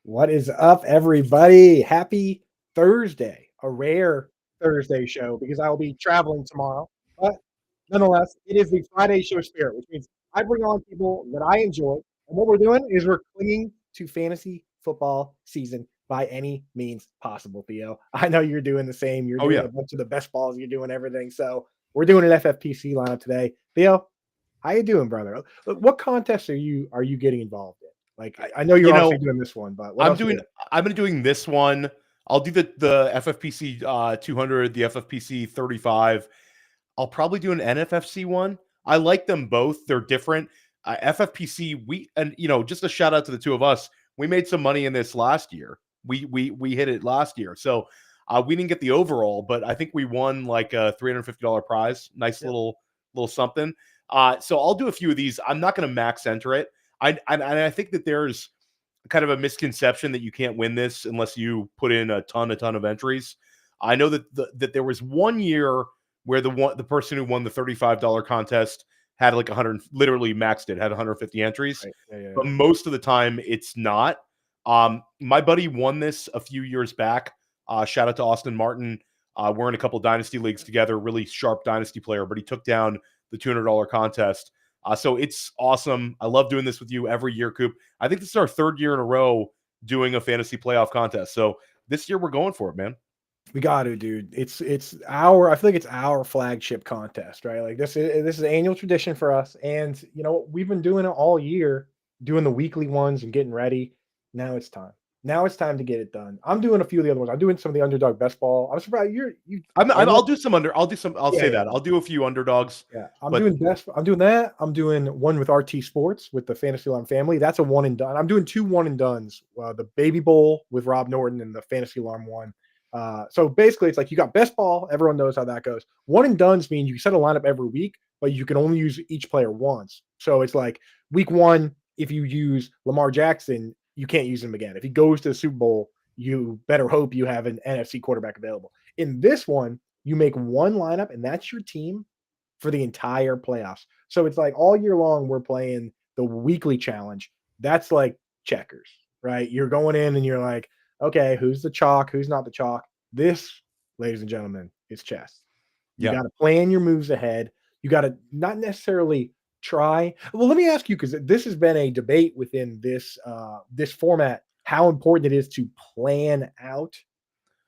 What is up, everybody? Happy Thursday, a rare Thursday show because I will be traveling tomorrow. But nonetheless, it is the Friday show spirit, which means I bring on people that I enjoy. And what we're doing is we're clinging to fantasy football season by any means possible, Theo. I know you're doing the same. You're Oh, doing yeah. a bunch of the best balls. You're doing everything. So we're doing an FFPC lineup today. Theo, how you doing, brother? What contests are you getting involved in? Like, I know you're You obviously know, doing this one, but what I'm else are you doing doing? I've been doing this one. I'll do the FFPC 200, the FFPC 35. I'll probably do an NFFC one. I like them both. They're different. FFPC, just a shout out to the two of us. We made some money in this last year. We hit it last year. So we didn't get the overall, but I think we won like a $350 prize. Nice Yep. little something. So I'll do a few of these. I'm not going to max enter it. I think that there's kind of a misconception that you can't win this unless you put in a ton of entries. I know that that there was one year where the person who won the $35 contest had like 100, literally maxed it, had 150 entries, Right. Yeah, yeah, but yeah. most of the time it's not. My buddy won this a few years back. Shout out to Austin Martin. We're in a couple dynasty leagues together. Really sharp dynasty player, but he took down the $200 contest. So it's awesome. I love doing this with you every year, Coop. I think this is our third year in a row doing a fantasy playoff contest. So this year we're going for it, man. We got to, dude. It's our. I feel like it's our flagship contest, right? Like this is an annual tradition for us, and we've been doing it all year, doing the weekly ones and getting ready. Now it's time. Now it's time to get it done. I'm doing a few of the other ones. I'm doing some of the underdog best ball. I'm surprised you. I I'll know. do some under. I'll do some. I'll Yeah, say yeah, that. I'll do a few underdogs, yeah. I'm but doing best. I'm doing that. I'm doing one with RT Sports with the Fantasy Alarm family. That's a one and done. I'm doing two one and dones. The Baby Bowl with Rob Norton and the Fantasy Alarm one. So basically, it's like you got best ball. Everyone knows how that goes. One and dones mean you set a lineup every week, but you can only use each player once. So it's like week one, if you use Lamar Jackson, you can't use him again. If he goes to the Super Bowl, you better hope you have an NFC quarterback available. In this one, you make one lineup, and that's your team for the entire playoffs. So it's like all year long, we're playing the weekly challenge. That's like checkers, right? You're going in and you're like, okay, who's the chalk? Who's not the chalk? This, ladies and gentlemen, is chess. You yeah. got to plan your moves ahead. You got to not necessarily try. Well, let me ask you, because this has been a debate within this format, how important it is to plan out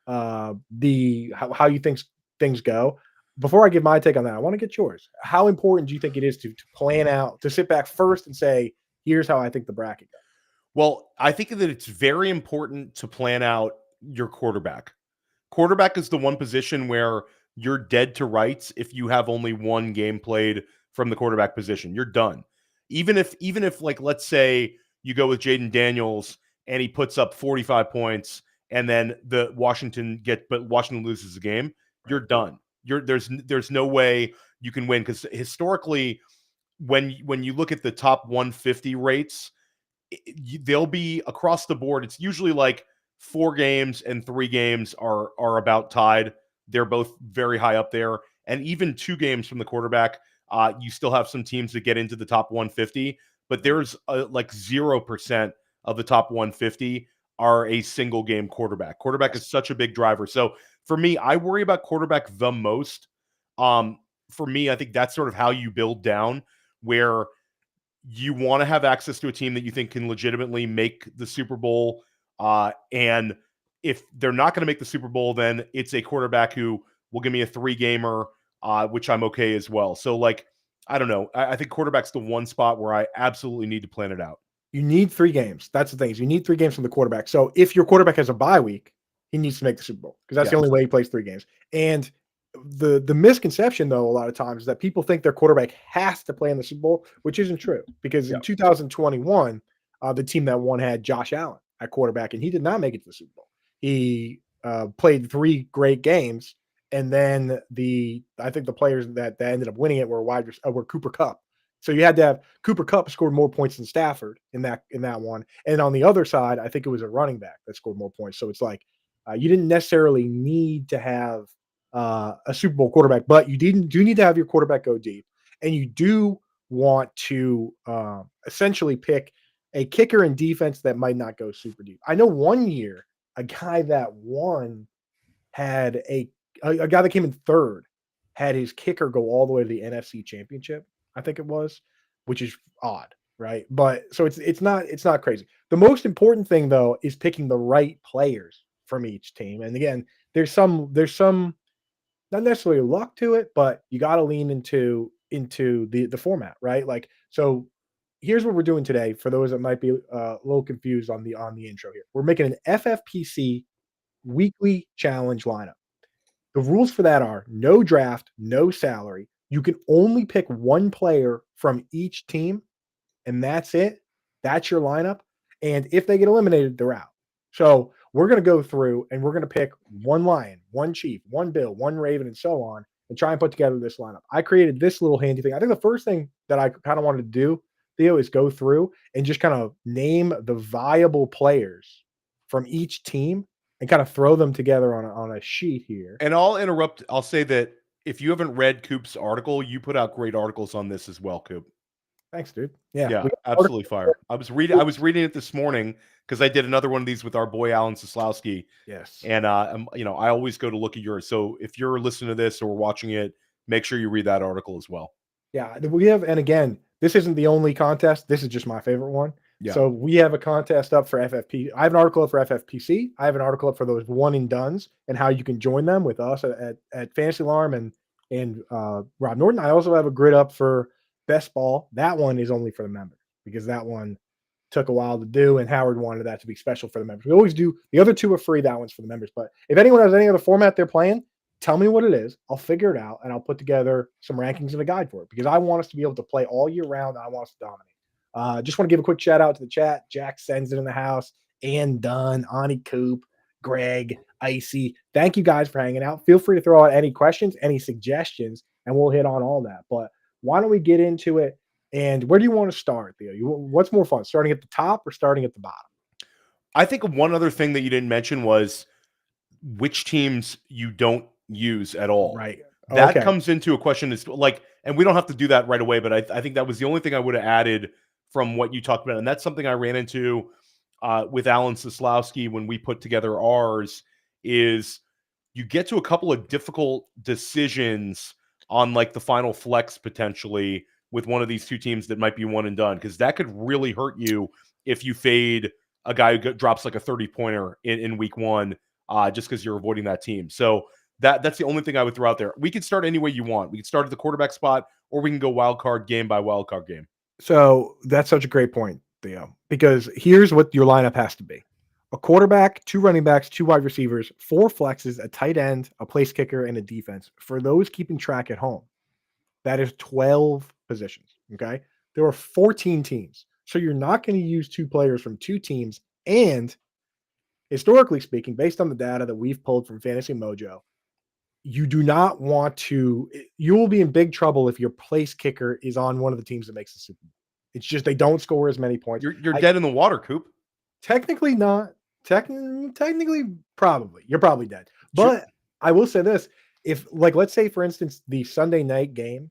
the how you think things go. Before I give my take on that, I want to get yours. How important do you think it is to plan out, to sit back first and say, here's how I think the bracket goes? Well, I think that it's very important to plan out your quarterback. Quarterback is the one position where you're dead to rights if you have only one game played from the quarterback position. You're done. Even if like let's say you go with Jaden Daniels and he puts up 45 points and then but Washington loses the game, you're done. There's no way you can win because historically when you look at the top 150 rates, they'll be across the board. It's usually like 4 games and 3 games are about tied. They're both very high up there, and even 2 games from the quarterback, you still have some teams that get into the top 150. But there's like 0% of the top 150 are a single game quarterback. Quarterback Yes. is such a big driver. So for me, I worry about quarterback the most. For me, I think that's sort of how you build down where you want to have access to a team that you think can legitimately make the Super Bowl. And if they're not going to make the Super Bowl, then it's a quarterback who will give me a 3-gamer, which I'm okay as well. So, like, I don't know. I think quarterback's the one spot where I absolutely need to plan it out. You need 3 games. That's the thing. Is you need 3 games from the quarterback. So if your quarterback has a bye week, he needs to make the Super Bowl because that's the only Yes. way he plays 3 games. And the misconception, though, a lot of times is that people think their quarterback has to play in the Super Bowl, which isn't true. Because Yeah. in 2021, the team that won had Josh Allen at quarterback, and he did not make it to the Super Bowl. He played 3 great games, and then I think the players that ended up winning it were Cooper Kupp. So you had to have Cooper Kupp scored more points than Stafford in that one, and on the other side, I think it was a running back that scored more points. So it's like you didn't necessarily need to have a Super Bowl quarterback, but you do need to have your quarterback go deep, and you do want to essentially pick. a kicker and defense that might not go super deep. I know one year a guy that won had a guy that came in third had his kicker go all the way to the NFC Championship, I think it was, which is odd, right? But so it's not crazy. The most important thing though is picking the right players from each team. And again, there's some not necessarily luck to it, but you got to lean into the format, right? Like, so here's what we're doing today for those that might be a little confused on the intro here. We're making an FFPC weekly challenge lineup. The rules for that are no draft, no salary. You can only pick one player from each team, and that's it. That's your lineup. And if they get eliminated, they're out. So we're going to go through and we're going to pick one Lion, one Chief, one Bill, one Raven, and so on, and try and put together this lineup. I created this little handy thing. I think the first thing that I kind of wanted to do, Theo, is go through and just kind of name the viable players from each team and kind of throw them together on a sheet here. And I'll interrupt. I'll say that if you haven't read Coop's article, you put out great articles on this as well, Coop. Thanks, dude. Yeah, Yeah, absolutely fire. I was reading it this morning because I did another one of these with our boy Alan Soslowski. Yes. And I always go to look at yours. So if you're listening to this or watching it, make sure you read that article as well. Yeah, we have, and again, this isn't the only contest. This is just my favorite one. Yeah. So we have a contest up for FFP. I have an article up for FFPC. I have an article up for those one and dones and how you can join them with us at Fantasy Alarm and Rob Norton. I also have a grid up for Best Ball. That one is only for the members because that one took a while to do, and Howard wanted that to be special for the members. We always do. The other two are free. That one's for the members. But if anyone has any other format they're playing, tell me what it is. I'll figure it out, and I'll put together some rankings and a guide for it because I want us to be able to play all year round, and I want us to dominate. Just want to give a quick shout out to the chat. Jack sends it in the house. Ann Dunn, Ani Coop, Greg, Icy. Thank you guys for hanging out. Feel free to throw out any questions, any suggestions, and we'll hit on all that. But why don't we get into it? And where do you want to start, Theo? What's more fun, starting at the top or starting at the bottom? I think one other thing that you didn't mention was which teams you don't use at all. Right. That comes into a question is like, and we don't have to do that right away, but I think that was the only thing I would have added from what you talked about. And that's something I ran into with Alan Soslowski when we put together ours is you get to a couple of difficult decisions on like the final flex potentially with one of these two teams that might be one and done, because that could really hurt you if you fade a guy who drops like a 30-pointer in week one just because you're avoiding that team. So that's the only thing I would throw out there. We can start any way you want. We can start at the quarterback spot, or we can go wild card game by wild card game. So that's such a great point, Theo, because here's what your lineup has to be. A quarterback, 2 running backs, 2 wide receivers, 4 flexes, a tight end, a place kicker, and a defense. For those keeping track at home, that is 12 positions, okay? There are 14 teams. So you're not going to use 2 players from 2 teams. And historically speaking, based on the data that we've pulled from Fantasy Mojo, you do not want to – you will be in big trouble if your place kicker is on one of the teams that makes the Super Bowl. It's just they don't score as many points. You're dead in the water, Coop. Technically not. Technically, probably. You're probably dead. But sure. I will say this. If, like, let's say, for instance, the Sunday night game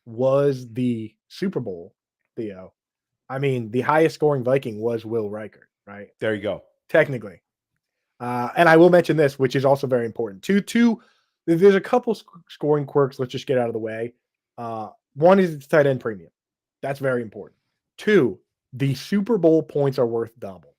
was the Super Bowl, Theo, I mean, the highest scoring Viking was Will Reichert, right? There you go. Technically. And I will mention this, which is also very important. There's a couple scoring quirks. Let's just get out of the way. One is it's tight end premium. That's very important. 2, the Super Bowl points are worth double.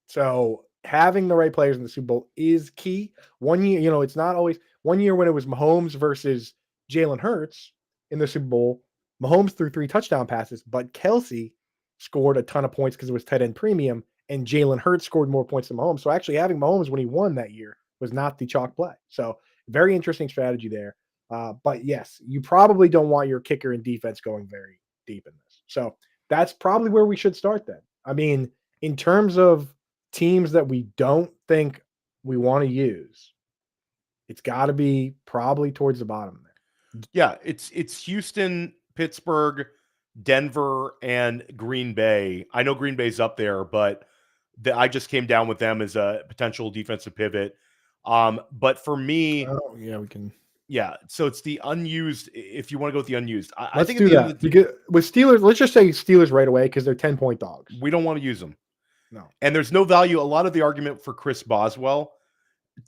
So having the right players in the Super Bowl is key. One year, it's not always one year when it was Mahomes versus Jalen Hurts in the Super Bowl. Mahomes threw 3 touchdown passes, but Kelsey scored a ton of points because it was tight end premium, and Jalen Hurts scored more points than Mahomes. So actually having Mahomes when he won that year was not the chalk play. So very interesting strategy there. But yes, you probably don't want your kicker and defense going very deep in this. So that's probably where we should start then. I mean, in terms of teams that we don't think we want to use, it's got to be probably towards the bottom there. Yeah, it's Houston, Pittsburgh, Denver, and Green Bay. I know Green Bay's up there, but I just came down with them as a potential defensive pivot. But for me, we can. Yeah, so it's the unused. If you want to go with the unused, I Let's think do that. Because with Steelers, let's just say Steelers right away because they're 10-point dogs. we don't want to use them. No. And there's no value. A lot of the argument for Chris Boswell,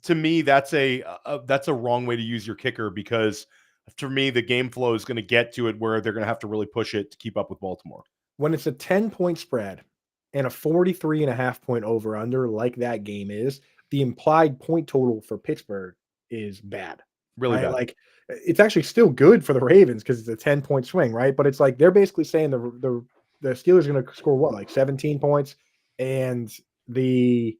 to me, that's a wrong way to use your kicker, because to me, the game flow is going to get to it where they're going to have to really push it to keep up with Baltimore. When it's a 10-point spread and a 43.5-point over under, like that game is, the implied point total for Pittsburgh is bad. Really right? bad. Like, it's actually still good for the Ravens because it's a 10-point swing, right? But it's like they're basically saying the Steelers are going to score what, like 17 points, and the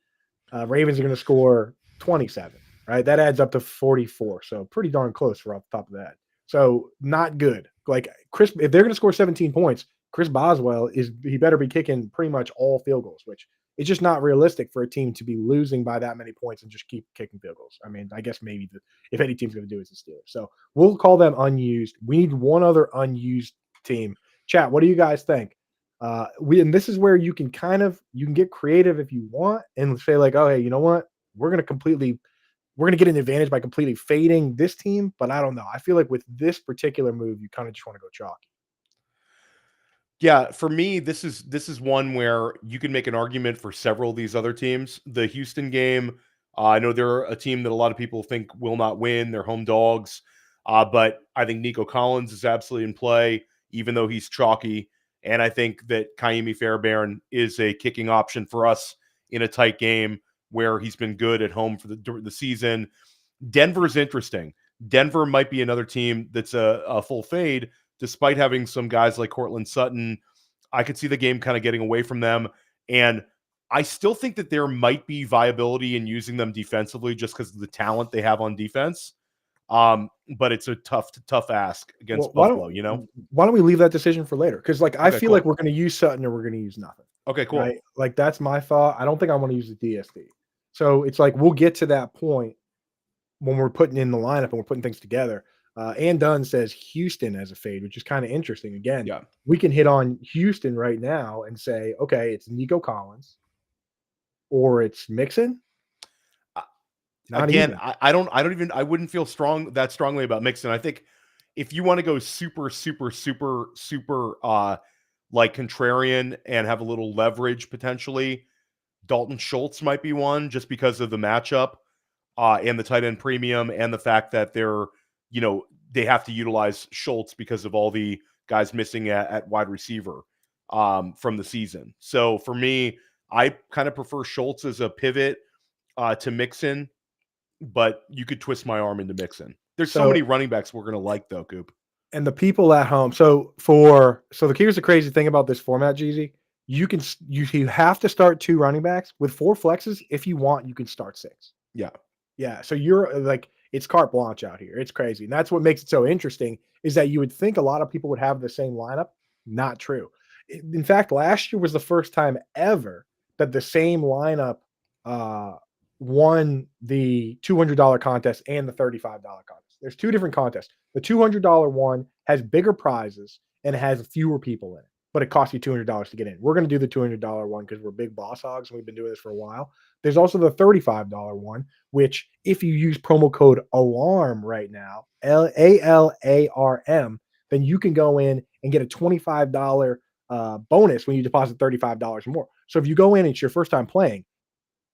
Ravens are going to score 27, right? That adds up to 44. So pretty darn close for off the top of that. So not good. Like if they're going to score 17 points, Chris Boswell he better be kicking pretty much all field goals, which it's just not realistic for a team to be losing by that many points and just keep kicking field goals. I mean, I guess maybe if any team's going to do it, it's the Steelers. So we'll call them unused. We need one other unused team. Chat, what do you guys think? And this is where you can get creative if you want and say like, oh, hey, you know what? We're going to get an advantage by completely fading this team, but I don't know. I feel like with this particular move, you kind of just want to go chalky. Yeah, for me, this is one where you can make an argument for several of these other teams. The Houston game, I know they're a team that a lot of people think will not win. They're home dogs, but I think Nico Collins is absolutely in play, even though he's chalky. And I think that Kaimi Fairbairn is a kicking option for us in a tight game where he's been good at home for the season. Denver's interesting. Denver might be another team that's a full fade, despite having some guys like Cortland Sutton. I could see the game kind of getting away from them. And I still think that there might be viability in using them defensively just because of the talent they have on defense. But it's a tough ask against Buffalo, you know? Why don't we leave that decision for later? Because I feel cool. like we're going to use Sutton or we're going to use nothing. Okay, cool. Right? Like that's my thought. I don't think I want to use the DSD. So it's like we'll get to that point when we're putting in the lineup and we're putting things together. Ann Dunn says Houston as a fade, which is kind of interesting. Again, yeah, we can hit on Houston right now and say, okay, it's Nico Collins or it's Mixon. Again, I wouldn't feel that strongly about Mixon. I think if you want to go super like contrarian and have a little leverage potentially, Dalton Schultz might be one just because of the matchup and the tight end premium and the fact that they have to utilize Schultz because of all the guys missing at wide receiver from the season. So for me, I kind of prefer Schultz as a pivot to Mixon, but you could twist my arm into Mixon. There's so many running backs we're going to like though, Coop. And the people at home. So here's the crazy thing about this format, Jeezy. You have to start 2 running backs with 4 flexes. If you want, you can start 6. Yeah. Yeah. So you're like, it's carte blanche out here. It's crazy. And that's what makes it so interesting is that you would think a lot of people would have the same lineup. Not true. In fact, last year was the first time ever that the same lineup won the $200 contest and the $35 contest. There's 2 different contests. The $200 one has bigger prizes and has fewer people in it, but it costs you $200 to get in. We're going to do the $200 one because we're big boss hogs and we've been doing this for a while. There's also the $35 one, which if you use promo code ALARM right now, ALARM, then you can go in and get a $25 bonus when you deposit $35 or more. So if you go in, it's your first time playing,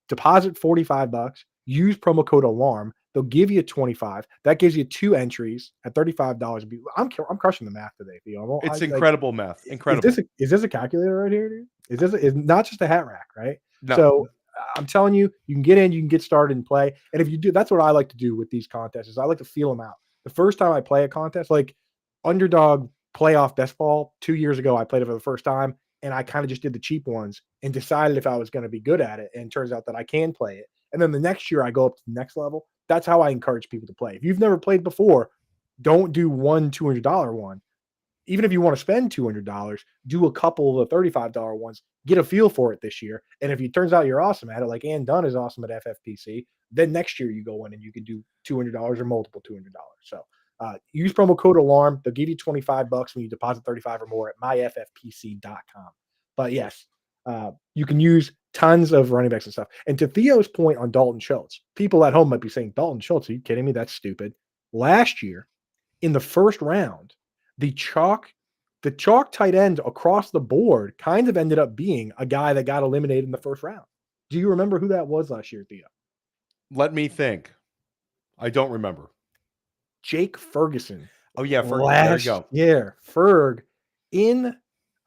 deposit $45, use promo code ALARM. They'll give you 25. That gives you 2 entries at $35. I'm crushing the math today, Theo. It's incredible math. Incredible. Is this a calculator right here, dude? Is not just a hat rack, right? No. So I'm telling you, you can get in, you can get started and play. And if you do, that's what I like to do with these contests is I like to feel them out. The first time I play a contest, like Underdog Playoff Best Ball 2 years ago, I played it for the first time. And I kind of just did the cheap ones and decided if I was going to be good at it. And it turns out that I can play it. And then the next year I go up to the next level. That's how I encourage people to play. If you've never played before, don't do one $200 one. Even if you want to spend $200, do a couple of the $35 ones. Get a feel for it this year. And if it turns out you're awesome at it, like Ann Dunn is awesome at FFPC, then next year you go in and you can do $200 or multiple $200. So use promo code ALARM. They'll give you $25 when you deposit 35 or more at myffpc.com. But yes, you can use tons of running backs and stuff. And to Theo's point on Dalton Schultz, people at home might be saying, Dalton Schultz, are you kidding me? That's stupid. Last year, in the first round, the chalk tight end across the board kind of ended up being a guy that got eliminated in the first round. Do you remember who that was last year, Theo? Let me think. I don't remember. Jake Ferguson. Oh yeah, there you Last go. year, Ferg in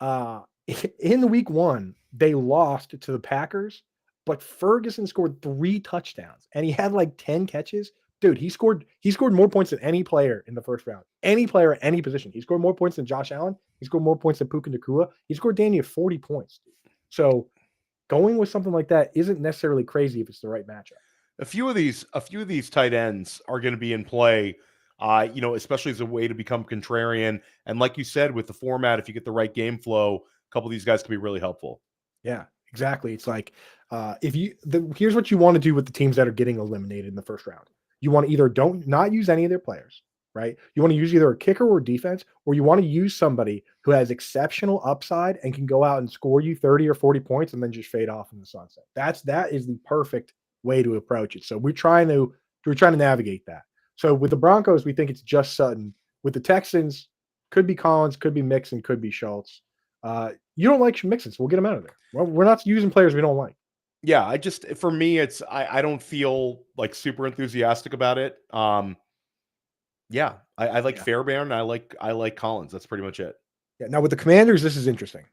in week 1, they lost to the Packers, but Ferguson scored 3 touchdowns and he had like 10 catches. Dude, he scored more points than any player in the first round. Any player at any position. He scored more points than Josh Allen. He scored more points than Puka Nacua. He scored Daniel 40 points. So going with something like that isn't necessarily crazy if it's the right matchup. A few of these tight ends are going to be in play, especially as a way to become contrarian. And like you said, with the format, if you get the right game flow, a couple of these guys can be really helpful. Yeah, exactly. It's like here's what you want to do with the teams that are getting eliminated in the first round. You want to either not use any of their players, right? You want to use either a kicker or defense, or you want to use somebody who has exceptional upside and can go out and score you 30 or 40 points and then just fade off in the sunset. That is the perfect way to approach it. So we're trying to navigate that. So with the Broncos, we think it's just Sutton. With the Texans, could be Collins, could be Mixon, could be Schultz. You don't like Mixon, so we'll get him out of there. Well, we're not using players we don't like. Yeah, for me, I don't feel like super enthusiastic about it. Yeah, I like Fairbairn. I like Collins. That's pretty much it. Yeah. Now with the Commanders, this is interesting.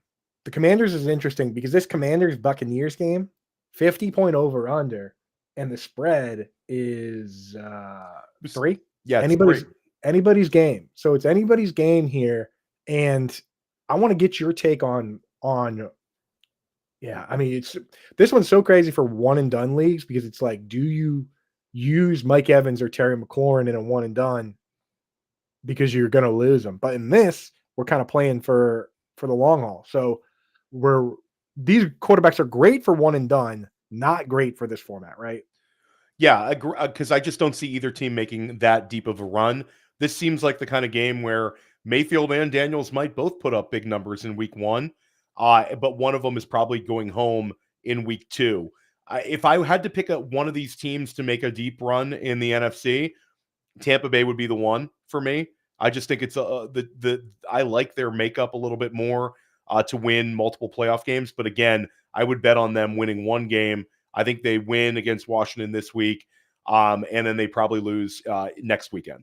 The Commanders is interesting because this Commanders Buccaneers game, 50 point over under, and the spread is 3. Yeah, anybody's game. So it's anybody's game here, and I want to get your take on. Yeah, I mean, this one's so crazy for one and done leagues because it's like, do you use Mike Evans or Terry McLaurin in a one and done because you're going to lose them? But in this, we're kind of playing for the long haul. So these quarterbacks are great for one and done, not great for this format, right? Yeah, because I just don't see either team making that deep of a run. This seems like the kind of game where Mayfield and Daniels might both put up big numbers in week 1, but one of them is probably going home in week 2. If I had to pick one of these teams to make a deep run in the NFC, Tampa Bay would be the one for me. I just think it's I like their makeup a little bit more to win multiple playoff games. But again, I would bet on them winning one game. I think they win against Washington this week, and then they probably lose next weekend.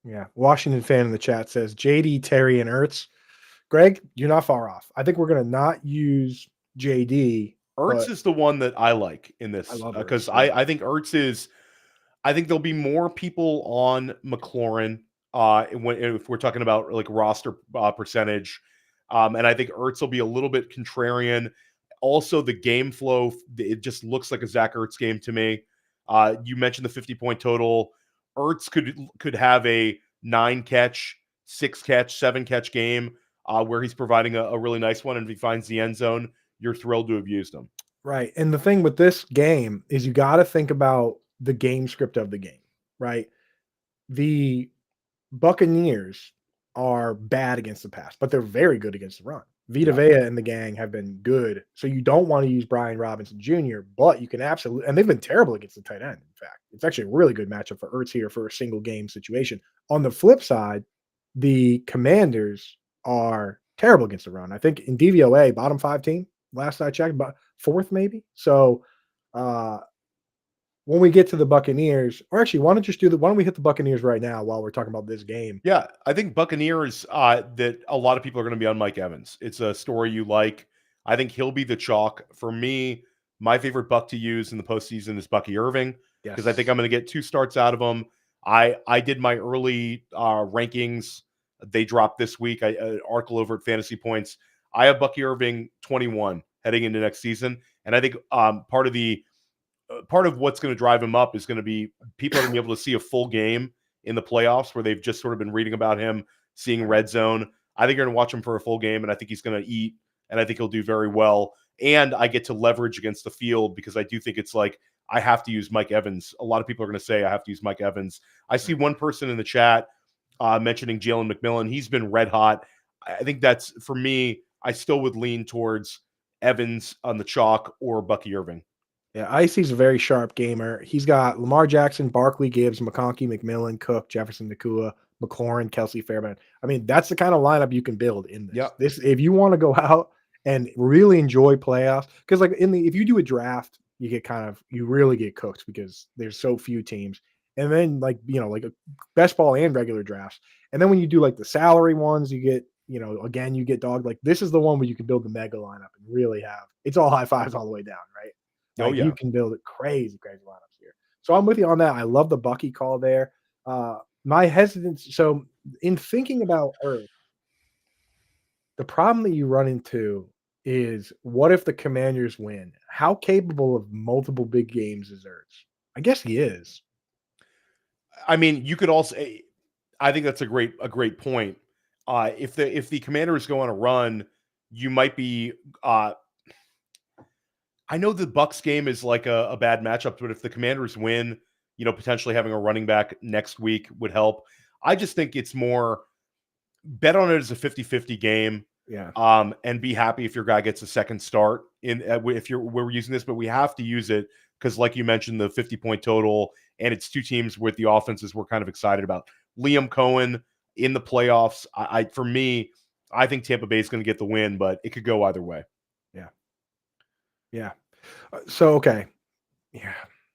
Yeah. Washington fan in the chat says JD, Terry, and Ertz. Greg, you're not far off. I think we're going to not use JD. Ertz is the one that I like in this because I think Ertz is. I think there'll be more people on McLaurin if we're talking about like roster percentage, and I think Ertz will be a little bit contrarian. Also, the game flow, it just looks like a Zach Ertz game to me. You mentioned the 50-point total. Ertz could have a 9-catch, 6-catch, 7-catch game where he's providing a really nice one, and if he finds the end zone, you're thrilled to have used him. Right. And the thing with this game is you got to think about the game script of the game, right? The Buccaneers are bad against the pass, but they're very good against the run. Vita Vea and the gang have been good. So you don't want to use Brian Robinson Jr., but you can absolutely, and they've been terrible against the tight end. In fact, it's actually a really good matchup for Ertz here for a single game situation. On the flip side, the Commanders are terrible against the run. I think in DVOA, bottom 5 team, last I checked, but 4th maybe. So when we get to the Buccaneers, or actually, why don't we hit the Buccaneers right now while we're talking about this game? Yeah, I think Buccaneers that a lot of people are going to be on Mike Evans. It's a story you like. I think he'll be the chalk. For me, my favorite Buck to use in the postseason is Bucky Irving because I think I'm going to get 2 starts out of him. I did my early rankings. They dropped this week. An article over at Fantasy Points. I have Bucky Irving 21 heading into next season, and I think part of what's going to drive him up is going to be people are going to be able to see a full game in the playoffs where they've just sort of been reading about him, seeing red zone. I think you're going to watch him for a full game, and I think he's going to eat, and I think he'll do very well. And I get to leverage against the field because I do think it's like I have to use Mike Evans. A lot of people are going to say I have to use Mike Evans. I see one person in the chat mentioning Jalen McMillan. He's been red hot. I think that's, for me, I still would lean towards Evans on the chalk or Bucky Irving. Yeah, Icy's a very sharp gamer. He's got Lamar Jackson, Barkley, Gibbs, McConkey, McMillan, Cook, Jefferson, Nakua, McLaurin, Kelsey, Fairbairn. I mean, that's the kind of lineup you can build in this. Yep. This if you want to go out and really enjoy playoffs, because like if you do a draft, you really get cooked because there's so few teams. And then like a best ball and regular drafts. And then when you do like the salary ones, you get, again, you get dogged. Like this is the one where you can build the mega lineup and really have it's all high fives all the way down, right? Oh Like you yeah. can build crazy, crazy lineups here. So I'm with you on that. I love the Bucky call there. My hesitance. So in thinking about Earth, the problem that you run into is what if the Commanders win? How capable of multiple big games is Earth? I guess he is. I mean, you could also. I think that's a great point. If the Commanders go on a run, you might be. I know the Bucks game is like a bad matchup, but if the Commanders win, potentially having a running back next week would help. I just think it's more bet on it as a 50-50 game. Yeah. And be happy if your guy gets a second start if we're using this, but we have to use it because, like you mentioned, the 50-point total, and it's two teams with the offenses we're kind of excited about. Liam Cohen in the playoffs. For me, I think Tampa Bay is going to get the win, but it could go either way. Yeah. Yeah. So okay. Yeah.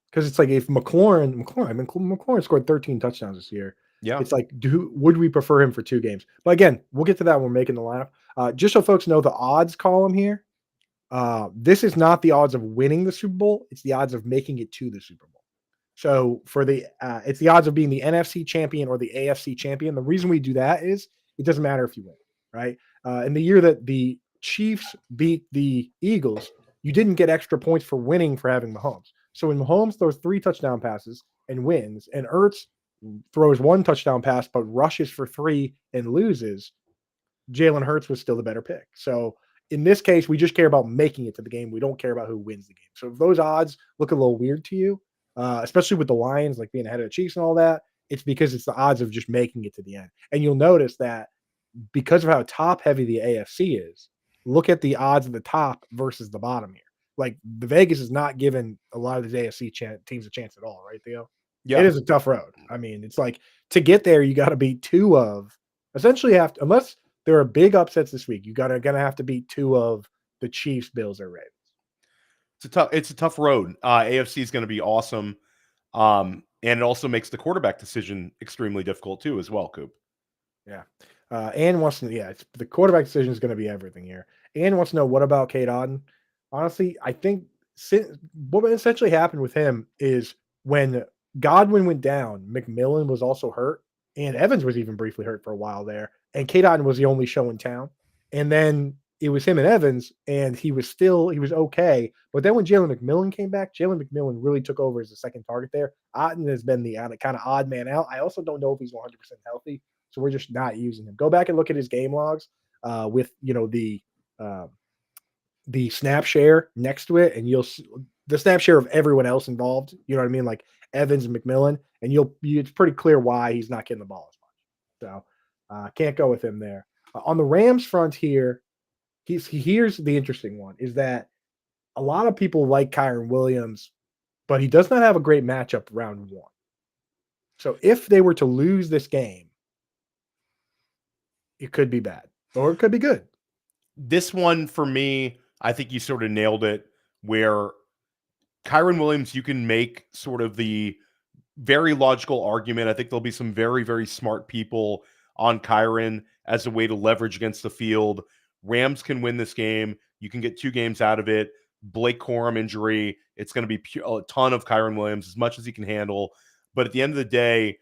Because it's like if McLaurin scored 13 touchdowns this year. Yeah. It's like, would we prefer him for 2 games? But again, we'll get to that when we're making the lineup. Just so folks know the odds column here. This is not the odds of winning the Super Bowl; it's the odds of making it to the Super Bowl. So it's the odds of being the NFC champion or the AFC champion. The reason we do that is it doesn't matter if you win, right? In the year that the Chiefs beat the Eagles, you didn't get extra points for winning for having Mahomes. So when Mahomes throws 3 touchdown passes and wins, and Ertz throws 1 touchdown pass but rushes for 3 and loses, Jalen Hurts was still the better pick. So in this case, we just care about making it to the game. We don't care about who wins the game. So if those odds look a little weird to you, especially with the Lions like being ahead of the Chiefs and all that, it's because it's the odds of just making it to the end. And you'll notice that because of how top heavy the AFC is, look at the odds at the top versus the bottom here. Like the Vegas is not giving a lot of these AFC teams a chance at all, right, Theo? Yeah. It is a tough road. I mean, it's like to get there, you got to beat 2 of essentially have to, unless there are big upsets this week, you gonna have to beat 2 of the Chiefs, Bills, or Ravens. It's a tough road. AFC is going to be awesome. And it also makes the quarterback decision extremely difficult too, as well, Coop. Yeah. Ann wants to, it's the quarterback decision is going to be everything here. Ann wants to know, what about Cade Otton? Honestly, I think what essentially happened with him is when Godwin went down, McMillan was also hurt, and Evans was even briefly hurt for a while there, and Cade Otton was the only show in town. And then it was him and Evans, and he was okay. But then when Jalen McMillan came back, Jalen McMillan really took over as the second target there. Otton has been the kind of odd man out. I also don't know if he's 100% healthy, so we're just not using him. Go back and look at his game logs with the snap share next to it, and you'll see the snap share of everyone else involved. You know what I mean, like Evans and McMillan, and it's pretty clear why he's not getting the ball as much. So can't go with him there. On the Rams front here, here's the interesting one: is that a lot of people like Kyren Williams, but he does not have a great matchup round 1. So if they were to lose this game, it could be bad or it could be good. This one for me, I think you sort of nailed it, where Kyren Williams, you can make sort of the very logical argument. I think there'll be some very, very smart people on Kyren as a way to leverage against the field. Rams can win this game. You can get 2 games out of it. Blake Corum injury, it's going to be a ton of Kyren Williams, as much as he can handle. But at the end of the day,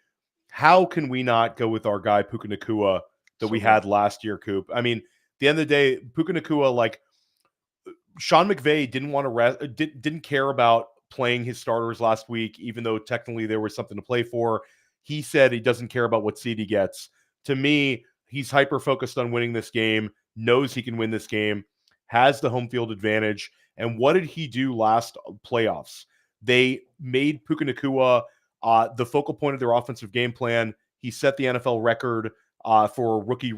how can we not go with our guy Puka Nacua that we had last year, Coop? I mean, at the end of the day, Puka Nacua, like Sean McVay didn't want to didn't care about playing his starters last week, even though technically there was something to play for. He said he doesn't care about what seed he gets. To me, he's hyper focused on winning this game, knows he can win this game, has the home field advantage. And what did he do last playoffs? They made Puka Nacua the focal point of their offensive game plan. He set the NFL record for rookie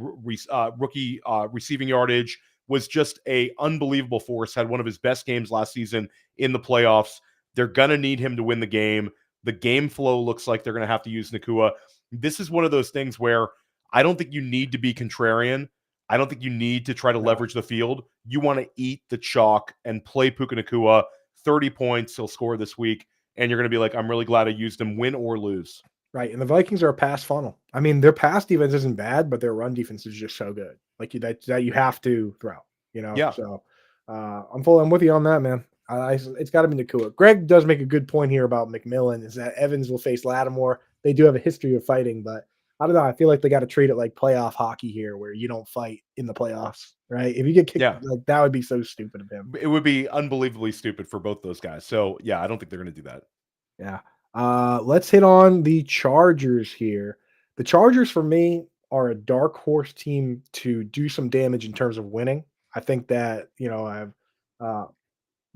receiving yardage was just a unbelievable force, had one of his best games last season in the playoffs. They're going to need him to win the game. The game flow looks like they're going to have to use Nakua. This is one of those things where I don't think you need to be contrarian. I don't think you need to try to leverage the field. You want to eat the chalk and play Puka Nakua. 30 points he'll score this week, and you're going to be like, I'm really glad I used him, win or lose. Right, and the Vikings are a pass funnel. I mean, their pass defense isn't bad, but their run defense is just so good. Like that you have to throw. Yeah. So I'm with you on that, man. It's got to be Nakua. Greg does make a good point here about McMillan. Is that Evans will face Lattimore? They do have a history of fighting, but I don't know. I feel like they got to treat it like playoff hockey here, where you don't fight in the playoffs, right? If you get kicked, like that would be so stupid of him. It would be unbelievably stupid for both those guys. So yeah, I don't think they're going to do that. Yeah. Let's hit on the Chargers here. The Chargers, for me, are a dark horse team to do some damage in terms of winning. I think that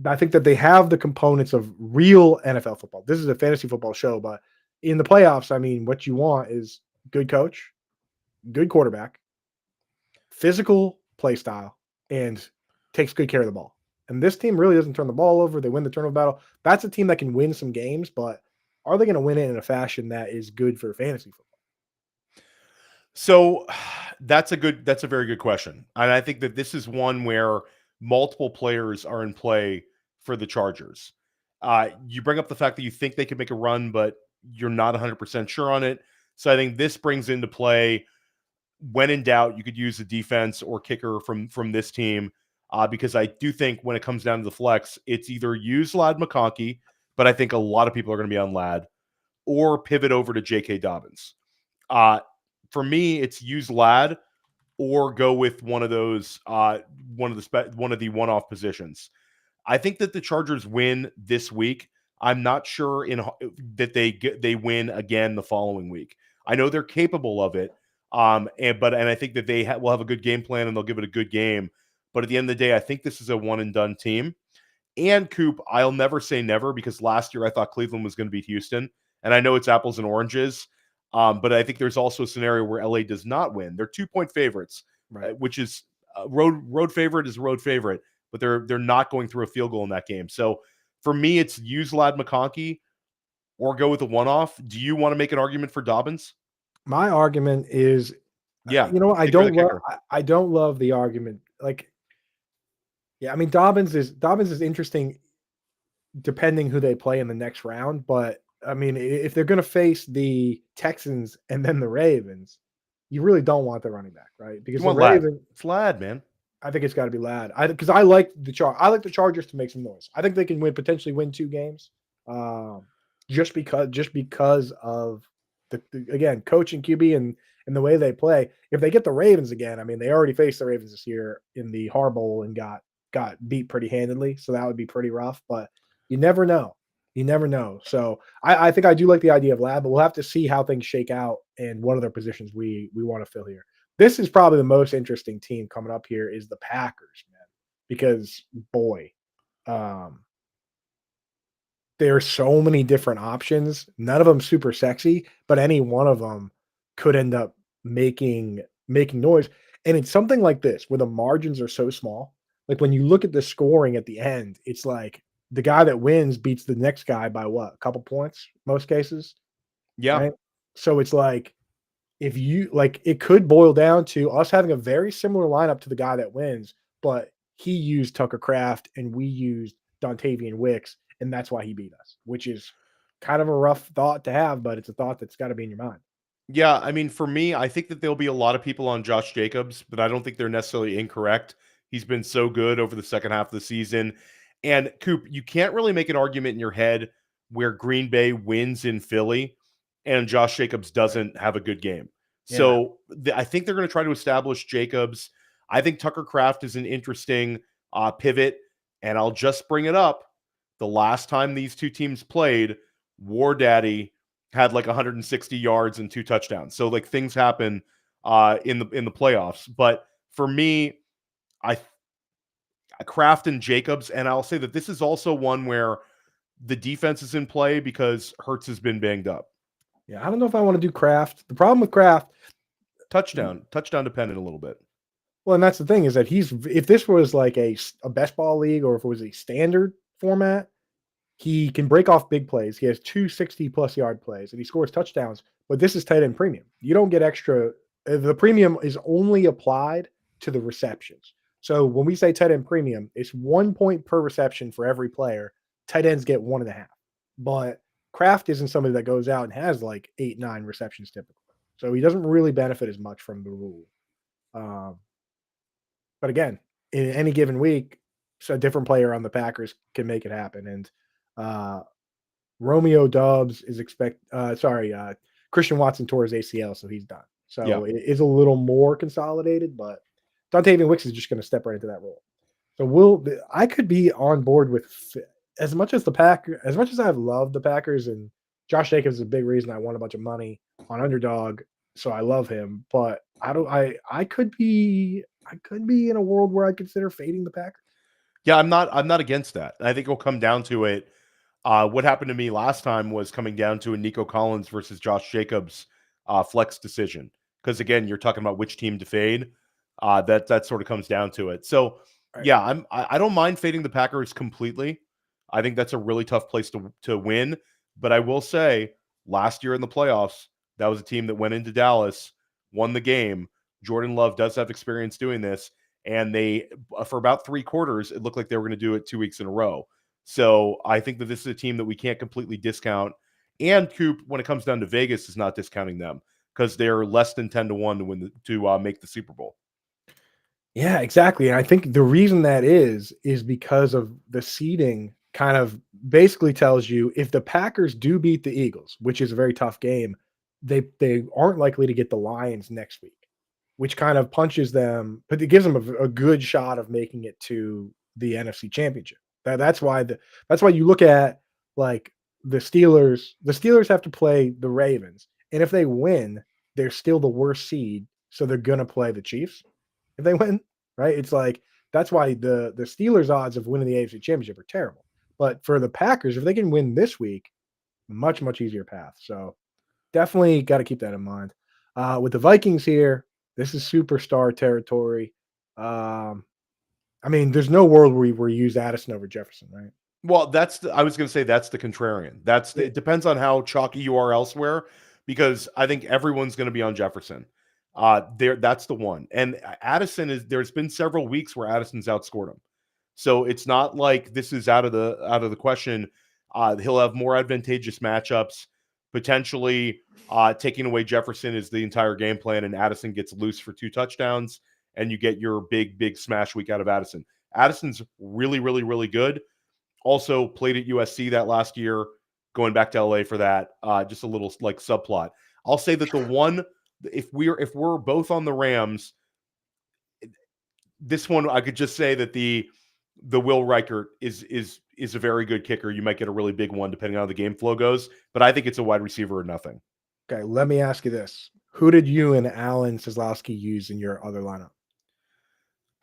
I think that they have the components of real NFL football. This is a fantasy football show, but in the playoffs, I mean, what you want is good coach, good quarterback, physical play style, and takes good care of the ball. And this team really doesn't turn the ball over. They win the turnover battle. That's a team that can win some games, but are they going to win it in a fashion that is good for fantasy football? So that's a very good question. And I think that this is one where multiple players are in play for the Chargers. You bring up the fact that you think they could make a run, but you're not 100% sure on it. So I think this brings into play, when in doubt, you could use the defense or kicker from this team, because I do think when it comes down to the flex, it's either use Ladd McConkey, but I think a lot of people are going to be on Ladd, or pivot over to J.K. Dobbins. For me, it's use Ladd or go with one of those one of the one-off positions. I think that the Chargers win this week. I'm not sure that they win again the following week. I know they're capable of it, and I think that they will have a good game plan and they'll give it a good game. But at the end of the day, I think this is a one and done team. And Coop, I'll never say never, because last year I thought Cleveland was going to beat Houston, and I know it's apples and oranges. But I think there's also a scenario where LA does not win. They're 2-point favorites, right, which is road favorite is road favorite, but they're not going through a field goal in that game. So for me, it's use Ladd McConkey or go with a one-off. Do you want to make an argument for Dobbins? My argument is, yeah, I don't love the argument. Like, yeah, I mean, Dobbins is interesting depending who they play in the next round, but I mean, if they're going to face the Texans and then the Ravens, you really don't want the running back, right? Because the Ravens, it's Ladd, man. I think it's got to be Ladd. Because I like the Chargers to make some noise. I think they can potentially win 2 games, just because of the again, coach and QB and the way they play. If they get the Ravens again, I mean, they already faced the Ravens this year in the Har Bowl and got beat pretty handedly, so that would be pretty rough. But you never know. You never know. So I think I do like the idea of Ladd, but we'll have to see how things shake out and what other positions we want to fill here. This is probably the most interesting team coming up here is the Packers, man, because boy, there are so many different options. None of them super sexy, but any one of them could end up making noise. And it's something like this where the margins are so small. Like when you look at the scoring at the end, it's like the guy that wins beats the next guy by what? A couple points, most cases. Yeah. Right? So it's like, if you it could boil down to us having a very similar lineup to the guy that wins, but he used Tucker Kraft and we used Dontavian Wicks, and that's why he beat us, which is kind of a rough thought to have, but it's a thought that's got to be in your mind. Yeah, I mean, for me, I think that there'll be a lot of people on Josh Jacobs, but I don't think they're necessarily incorrect. He's been so good over the second half of the season. And Coop, you can't really make an argument in your head where Green Bay wins in Philly and Josh Jacobs doesn't have a good game. Yeah. So I think they're going to try to establish Jacobs. I think Tucker Kraft is an interesting pivot. And I'll just bring it up. The last time these two teams played, War Daddy had like 160 yards and 2 touchdowns. So like things happen in the playoffs. But for me, Kraft and Jacobs, and I'll say that this is also one where the defense is in play because Hurts has been banged up. Yeah, I don't know if I want to do Kraft. The problem with Kraft, touchdown dependent a little bit. Well, and that's the thing is that if this was like a best ball league or if it was a standard format, he can break off big plays. He has 260+ yard plays and he scores touchdowns, but this is tight end premium. You don't get extra. The premium is only applied to the receptions. So when we say tight end premium, it's 1 point per reception for every player. Tight ends get 1.5. But Kraft isn't somebody that goes out and has like 8, 9 receptions typically. So he doesn't really benefit as much from the rule. Um, but again, in any given week, so a different player on the Packers can make it happen. And Romeo Doubs is Christian Watson tore his ACL, so he's done. Yeah. So it is a little more consolidated, but Dontavian Wicks is just going to step right into that role. So I could be on board with as much as I've loved the Packers, and Josh Jacobs is a big reason I won a bunch of money on underdog. So I love him, but I could be in a world where I'd consider fading the Packers. Yeah, I'm not against that. I think it'll come down to it. What happened to me last time was coming down to a Nico Collins versus Josh Jacobs flex decision. Because again, you're talking about which team to fade. That sort of comes down to it. So Right. yeah, I don't mind fading the Packers completely. I think that's a really tough place to win. But I will say, last year in the playoffs, that was a team that went into Dallas, won the game. Jordan Love does have experience doing this, and they for about 3 quarters, it looked like they were going to do it 2 weeks in a row. So I think that this is a team that we can't completely discount. And Coop, when it comes down to Vegas, is not discounting them because they're less than 10-1 to win to make the Super Bowl. Yeah, exactly. And I think the reason that is because of the seeding kind of basically tells you if the Packers do beat the Eagles, which is a very tough game, they aren't likely to get the Lions next week, which kind of punches them, but it gives them a good shot of making it to the NFC Championship. That's why you look at like the Steelers. The Steelers have to play the Ravens, and if they win, they're still the worst seed, so they're gonna play the Chiefs if they win, right? It's like that's why the Steelers' odds of winning the AFC Championship are terrible. But for the Packers, if they can win this week, much easier path. So definitely got to keep that in mind. With the Vikings here, this is superstar territory. I mean, there's no world where we use Addison over Jefferson, right? Well, I was going to say that's the contrarian. It depends on how chalky you are elsewhere, because I think everyone's going to be on Jefferson. That's the one. And Addison there's been several weeks where Addison's outscored him. So it's not like this is out of the question. He'll have more advantageous matchups. Potentially taking away Jefferson is the entire game plan, and Addison gets loose for 2 touchdowns, and you get your big smash week out of Addison. Addison's really good. Also played at USC that last year, going back to LA for that. Just a little like subplot. I'll say that the one, if we're both on the Rams, this one I could just say that the Will Reichert is a very good kicker. You might get a really big one depending on how the game flow goes, but I think it's a wide receiver or nothing. Okay, let me ask you this: who did you and Alan Seslowski use in your other lineup?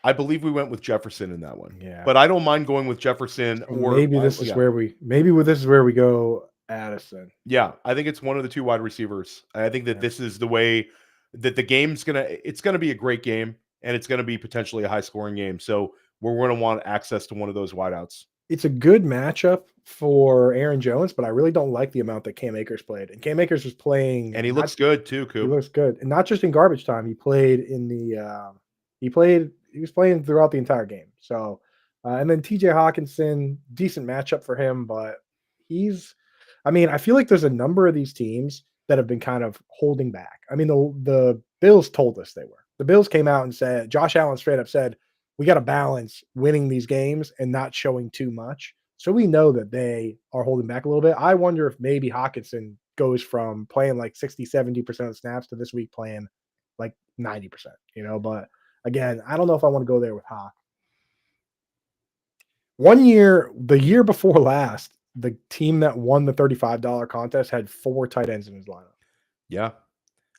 I believe we went with Jefferson in that one. Yeah, But I don't mind going with Jefferson so or maybe this is where we go Addison. Yeah, I think it's one of the 2 wide receivers. I think that this is the way that the game's it's gonna be a great game, and it's gonna be potentially a high scoring game. So we're gonna want access to one of those wideouts. It's a good matchup for Aaron Jones, but I really don't like the amount that Cam Akers played. And Cam Akers was playing, And he looks good too, he Coop. looks good, and not just in garbage time. He played in the he was playing throughout the entire game. So and then TJ Hawkinson, decent matchup for him, but I mean, I feel like there's a number of these teams that have been kind of holding back. I mean, the Bills told us they were. The Bills came out and said, Josh Allen straight up said, we got to balance winning these games and not showing too much. So we know that they are holding back a little bit. I wonder if maybe Hawkinson goes from playing like 60-70% of snaps to this week playing like 90%, but again, I don't know if I want to go there with Hawk. The year before last, the team that won the $35 contest had 4 tight ends in his lineup. Yeah.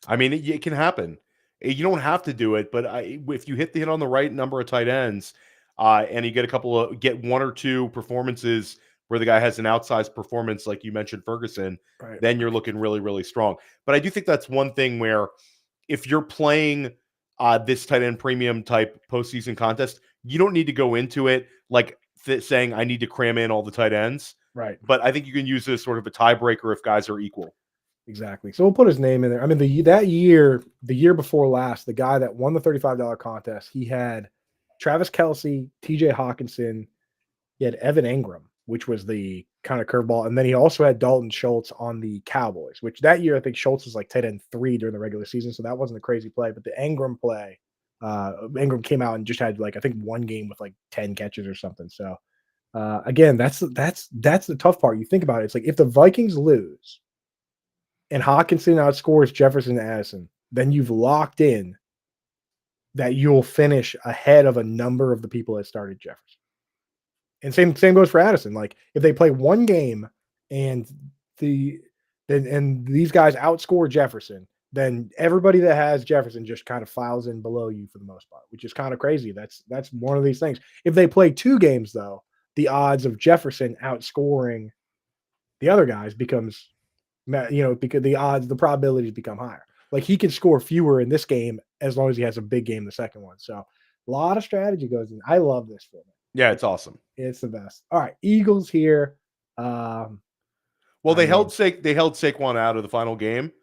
I mean, it can happen. You don't have to do it, but if you hit on the right number of tight ends, and you get 1 or 2 performances where the guy has an outsized performance, like you mentioned Ferguson, Right. then you're looking really strong. But I do think that's one thing where if you're playing this tight end premium type postseason contest, you don't need to go into it like saying I need to cram in all the tight ends. Right. But I think you can use it as sort of a tiebreaker if guys are equal. Exactly. So we'll put his name in there. I mean, the year before last, the guy that won the $35 contest, he had Travis Kelce, TJ Hawkinson, he had Evan Ingram, which was the kind of curveball. And then he also had Dalton Schultz on the Cowboys, which that year I think Schultz was like tight end 3 during the regular season. So that wasn't a crazy play. But the Ingram play, Ingram came out and just had like I think one game with like 10 catches or something. So again, that's the tough part. You think about it. It's like if the Vikings lose and Hawkinson outscores Jefferson and Addison, then you've locked in that you'll finish ahead of a number of the people that started Jefferson. And same goes for Addison. Like if they play one game and these guys outscore Jefferson, then everybody that has Jefferson just kind of files in below you for the most part, which is kind of crazy. That's one of these things. If they play 2 games though, the odds of Jefferson outscoring the other guys becomes, because the probabilities become higher. Like he can score fewer in this game as long as he has a big game the second one. So a lot of strategy goes in. I love this for me. Yeah, it's awesome. It's the best. All right, Eagles here. Well, they held Saquon out of the final game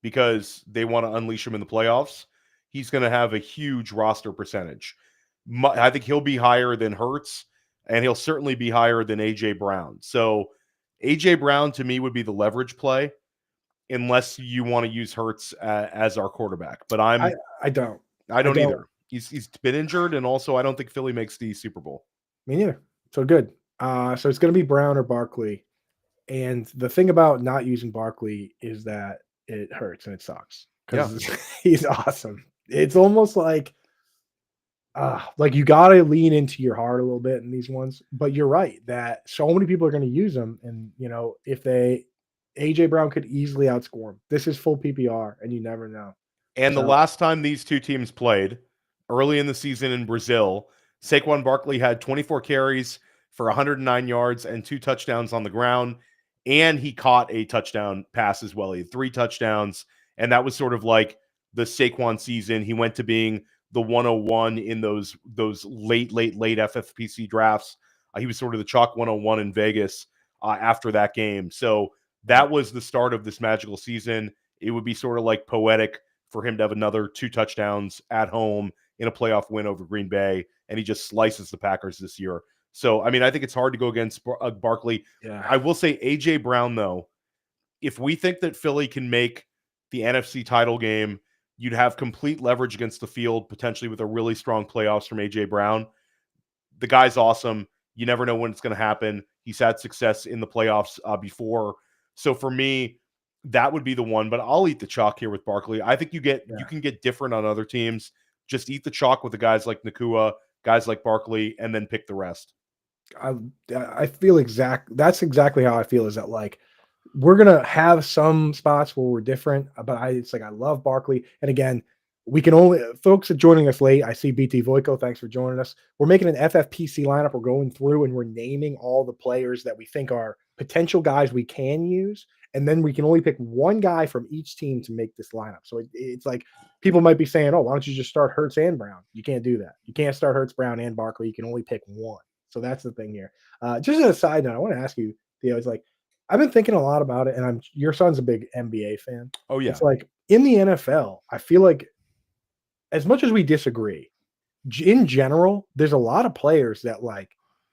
because they want to unleash him in the playoffs. He's going to have a huge roster percentage. I think he'll be higher than Hurts, and he'll certainly be higher than A.J. Brown. So A.J. Brown, to me, would be the leverage play unless you want to use Hurts as our quarterback. But I don't either. He's been injured, and also I don't think Philly makes the Super Bowl. Me neither. So good. So it's going to be Brown or Barkley. And the thing about not using Barkley is that it hurts and it sucks because he's awesome. It's almost like you got to lean into your heart a little bit in these ones. But you're right that so many people are going to use them. And, if AJ Brown could easily outscore him. This is full PPR and you never know. And the last time these two teams played early in the season in Brazil, Saquon Barkley had 24 carries for 109 yards and 2 touchdowns on the ground. And he caught a touchdown pass as well. He had 3 touchdowns. And that was sort of like the Saquon season. He went to being the 101 in those late FFPC drafts. He was sort of the chalk 101 in Vegas after that game. So that was the start of this magical season. It would be sort of like poetic for him to have another 2 touchdowns at home in a playoff win over Green Bay, and he just slices the Packers this year. So, I mean, I think it's hard to go against Barkley. Yeah. I will say A.J. Brown, though, if we think that Philly can make the NFC title game, you'd have complete leverage against the field, potentially with a really strong playoffs from A.J. Brown. The guy's awesome. You never know when it's going to happen. He's had success in the playoffs before. So for me, that would be the one, but I'll eat the chalk here with Barkley. I think you can get different on other teams. Just eat the chalk with the guys like Nakua, guys like Barkley, and then pick the rest. I feel that's exactly how I feel, is that like we're gonna have some spots where we're different, but I love Barkley. And again, we can only folks are joining us late. I see BT Voico, thanks for joining us. We're making an FFPC lineup. We're going through and we're naming all the players that we think are potential guys we can use. And then we can only pick one guy from each team to make this lineup. So it's like people might be saying, oh, why don't you just start Hurts and Brown? You can't do that. You can't start Hurts, Brown, and Barkley. You can only pick one. So that's the thing here. Just as a side note, I want to ask you, Theo, it's like I've been thinking a lot about it, and your son's a big NBA fan. Oh, yeah. It's like in the NFL, I feel like as much as we disagree, in general, there's a lot of players that like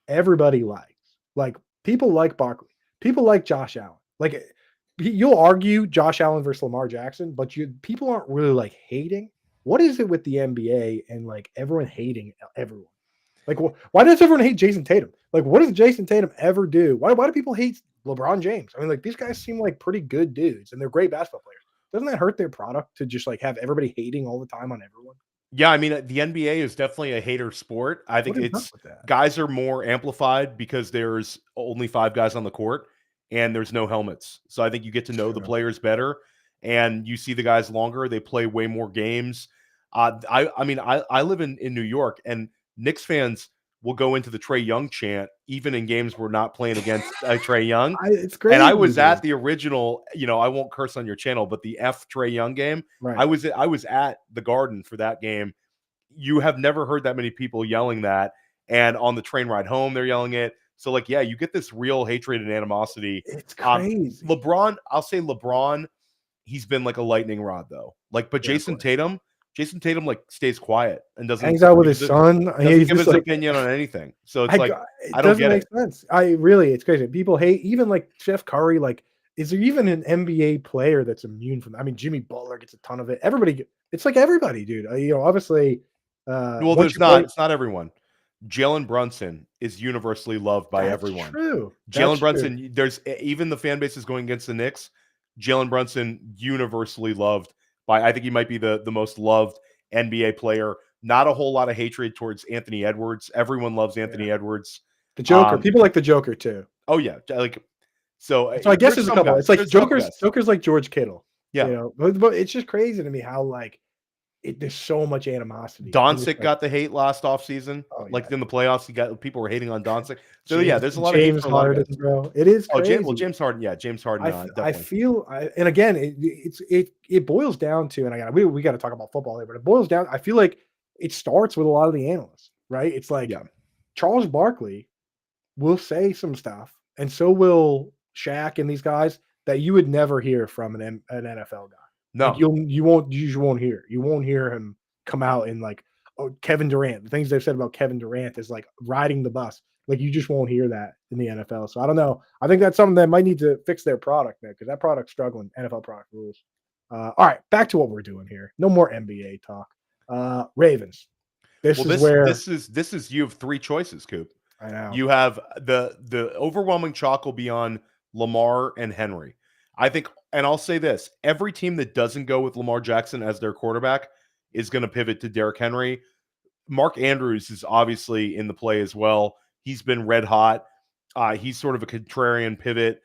everybody likes. Like people like Barkley. People like Josh Allen. Like you'll argue Josh Allen versus Lamar Jackson, but people aren't really like hating. What is it with the NBA and like everyone hating everyone? Like, why does everyone hate Jason Tatum? Like, what does Jason Tatum ever do? Why do people hate LeBron James? I mean, like these guys seem like pretty good dudes and they're great basketball players. Doesn't that hurt their product to just like have everybody hating all the time on everyone? Yeah, I mean, the NBA is definitely a hater sport. I think guys are more amplified because there's only 5 guys on the court and there's no helmets. So I think you get to know the players better and you see the guys longer. They play way more games. I live in New York, and Knicks fans will go into the Trey Young chant, even in games we're not playing against Trey Young. It's crazy. And I was at the original, I won't curse on your channel, but the Trey Young game. Right. I was at the Garden for that game. You have never heard that many people yelling that. And on the train ride home, they're yelling it. So, you get this real hatred and animosity. It's crazy. LeBron, I'll say LeBron, he's been like a lightning rod, though. But Jason Tatum stays quiet and doesn't hangs out with his son. Doesn't give his opinion on anything. So it's I don't get it. Sense. It's crazy. People hate even like Steph Curry. Like, is there even an NBA player that's immune from? I mean, Jimmy Butler gets a ton of it. It's like everybody, dude. Obviously. Well, there's not. It's not everyone. Jalen Brunson is universally loved by everyone. True. Jalen Brunson. There's even the fan base is going against the Knicks. Jalen Brunson universally loved by. I think he might be the most loved NBA player. Not a whole lot of hatred towards Anthony Edwards. Everyone loves Anthony Edwards. The Joker. People like the Joker too. Oh yeah, so I guess there's a couple. It's like Joker's like George Kittle. Yeah, but it's just crazy to me how there's so much animosity. Doncic got the hate last offseason. In the playoffs, people were hating on Doncic. So there's a lot of hate for Harden, bro. It is crazy. James Harden. Yeah, James Harden. I feel, and again, it boils down to, and we got to talk about football here, but it boils down. I feel like it starts with a lot of the analysts, right? It's like Charles Barkley will say some stuff, and so will Shaq and these guys that you would never hear from an NFL guy. No, you won't hear him come out and Kevin Durant. The things they've said about Kevin Durant is riding the bus. You just won't hear that in the NFL. So I don't know. I think that's something that might need to fix their product there because that product's struggling. NFL product rules. All right, back to what we're doing here. No more NBA talk. Ravens. This is you have three choices, Coop. I know. You have the overwhelming chalk will be on Lamar and Henry. I think, and I'll say this, every team that doesn't go with Lamar Jackson as their quarterback is going to pivot to Derrick Henry. Mark Andrews is obviously in the play as well. He's been red hot. He's sort of a contrarian pivot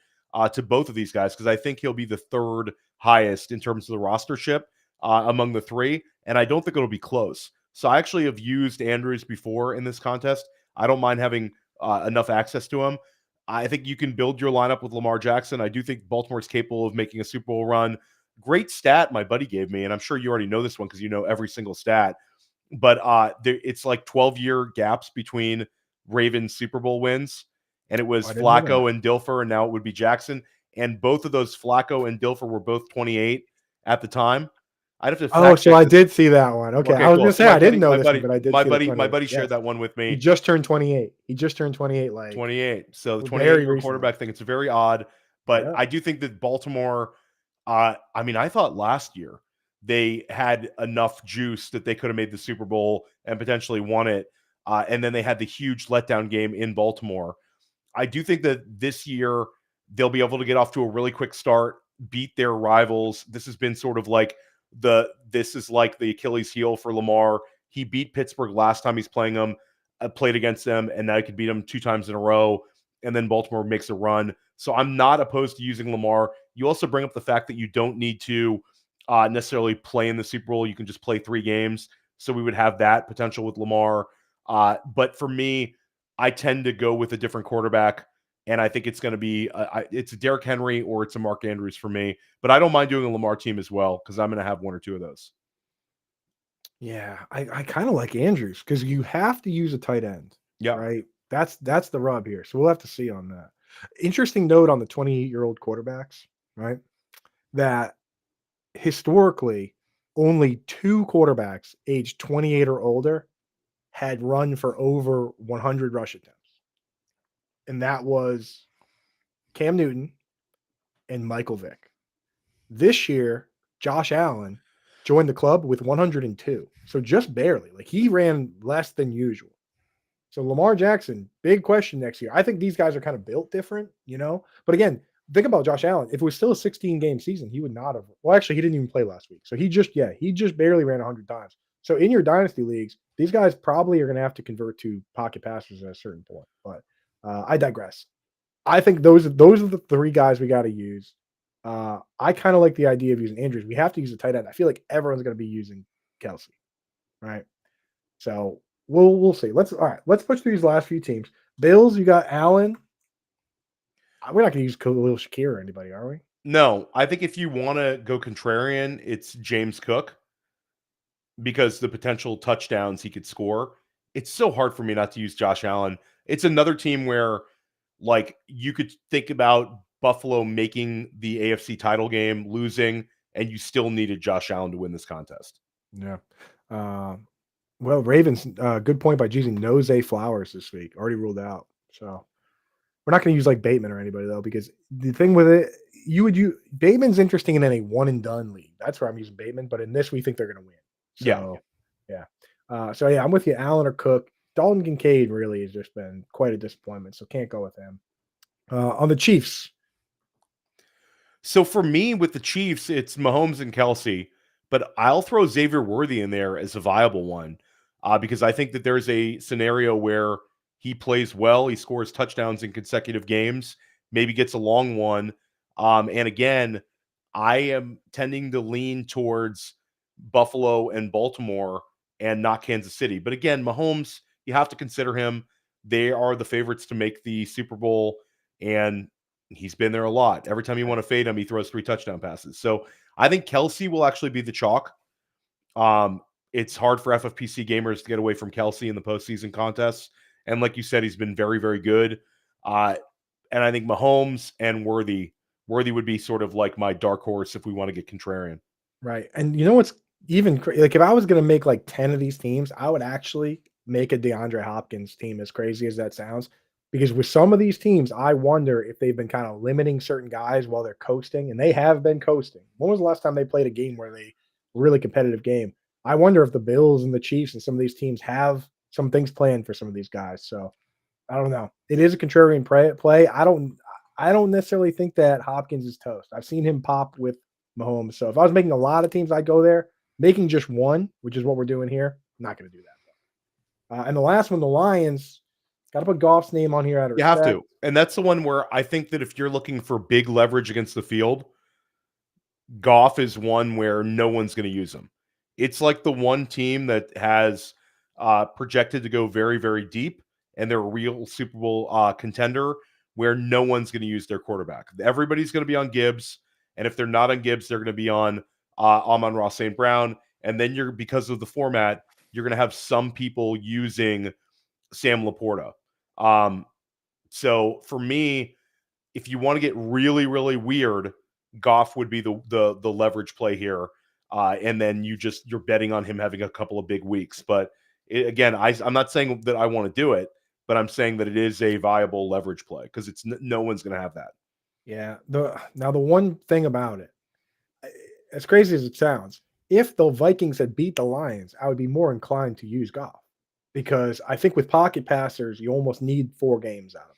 to both of these guys because I think he'll be the third highest in terms of the rostership among the three, and I don't think it'll be close. So I actually have used Andrews before in this contest. I don't mind having enough access to him. I think you can build your lineup with Lamar Jackson. I do think Baltimore is capable of making a Super Bowl run. Great stat my buddy gave me, and I'm sure you already know this one because you know every single stat. But it's 12-year gaps between Ravens Super Bowl wins, and it was Flacco and Dilfer, and now it would be Jackson. And both of those, Flacco and Dilfer, were both 28 at the time. I'd have to. So I did see that one. Okay, I was going to say I didn't know this one, but I did. My buddy shared that one with me. He just turned 28. 28. So the 28-year quarterback thing. It's very odd, but I do think that Baltimore. I thought last year they had enough juice that they could have made the Super Bowl and potentially won it. And then they had the huge letdown game in Baltimore. I do think that this year they'll be able to get off to a really quick start, beat their rivals. This has been sort of this is like the Achilles heel for Lamar. He beat Pittsburgh last time he's playing them, played against them, and now he could beat them 2 times in a row. And then Baltimore makes a run. So I'm not opposed to using Lamar. You also bring up the fact that you don't need to necessarily play in the Super Bowl. You can just play 3 games. So we would have that potential with Lamar. But for me, I tend to go with a different quarterback. And I think it's going to be it's a Derrick Henry or it's a Mark Andrews for me. But I don't mind doing a Lamar team as well because I'm going to have 1 or 2 of those. Yeah, I kind of like Andrews because you have to use a tight end. Yeah. Right? That's the rub here. So we'll have to see on that. Interesting note on the 28-year-old quarterbacks, right? That historically only 2 quarterbacks aged 28 or older had run for over 100 rush attempts. And that was Cam Newton and Michael Vick. This year, Josh Allen joined the club with 102. So just barely. He ran less than usual. So Lamar Jackson, big question next year. I think these guys are kind of built different, But again, think about Josh Allen. If it was still a 16-game season, he would not have. Well, actually, he didn't even play last week. So he just barely ran 100 times. So in your dynasty leagues, these guys probably are going to have to convert to pocket passers at a certain point. But I digress. I think those are the 3 guys we got to use. I kind of like the idea of using Andrews. We have to use a tight end. I feel like everyone's going to be using Kelsey, right? So we'll see. Let's push through these last few teams. Bills, you got Allen. We're not going to use Khalil Shakir or anybody, are we? No, I think if you want to go contrarian, it's James Cook because the potential touchdowns he could score. It's so hard for me not to use Josh Allen. It's another team where, like, you could think about Buffalo making the AFC title game, losing, and you still needed Josh Allen to win this contest. Yeah. Well, Ravens, good point by choosing Nose Flowers this week. Already ruled out. So we're not going to use like Bateman or anybody though, because the thing with it, Bateman's interesting in a one and done league. That's where I'm using Bateman, but in this we think they're going to win. So yeah. I'm with you, Allen or Cook. Dalton Kincaid really has just been quite a disappointment, so can't go with him. On the Chiefs. So for me, with the Chiefs, it's Mahomes and Kelsey, but I'll throw Xavier Worthy in there as a viable one because I think that there's a scenario where he plays well, he scores touchdowns in consecutive games, maybe gets a long one. And again, I am tending to lean towards Buffalo and Baltimore and not Kansas City. But again, Mahomes, you have to consider him. They are the favorites to make the Super Bowl, and he's been there a lot. Every time you want to fade him, he throws 3 touchdown passes. So I think Kelsey will actually be the chalk. It's hard for FFPC gamers to get away from Kelsey in the postseason contests. And like you said, he's been very, very good. And I think Mahomes and Worthy would be sort of like my dark horse if we want to get contrarian. Right. And you know what's even like if I was going to make like 10 of these teams, I would actually make a DeAndre Hopkins team, as crazy as that sounds. Because with some of these teams, I wonder if they've been kind of limiting certain guys while they're coasting, and they have been coasting. When was the last time they played a game where they really competitive game? I wonder if the Bills and the Chiefs and some of these teams have some things planned for some of these guys. So I don't know. It is a contrarian play. I don't necessarily think that Hopkins is toast. I've seen him pop with Mahomes. So if I was making a lot of teams, I'd go there. Making just one, which is what we're doing here, I'm not going to do that. And the last one, the Lions. Got to put Goff's name on here out of respect. You have to. And that's the one where I think that if you're looking for big leverage against the field, Goff is one where no one's going to use him. It's like the one team that has projected to go very, very deep, and they're a real Super Bowl contender where no one's going to use their quarterback. Everybody's going to be on Gibbs, and if they're not on Gibbs, they're going to be on Amon-Ra St. Brown. And then because of the format, you're going to have some people using Sam Laporta. So for me, if you want to get really, really weird, Goff would be the leverage play here. And then you're betting on him having a couple of big weeks. But again, I'm not saying that I want to do it, but I'm saying that it is a viable leverage play because it's no one's going to have that. Yeah. Now the one thing about it, as crazy as it sounds, if the Vikings had beat the Lions, I would be more inclined to use Goff. Because I think with pocket passers, you almost need 4 games out of them.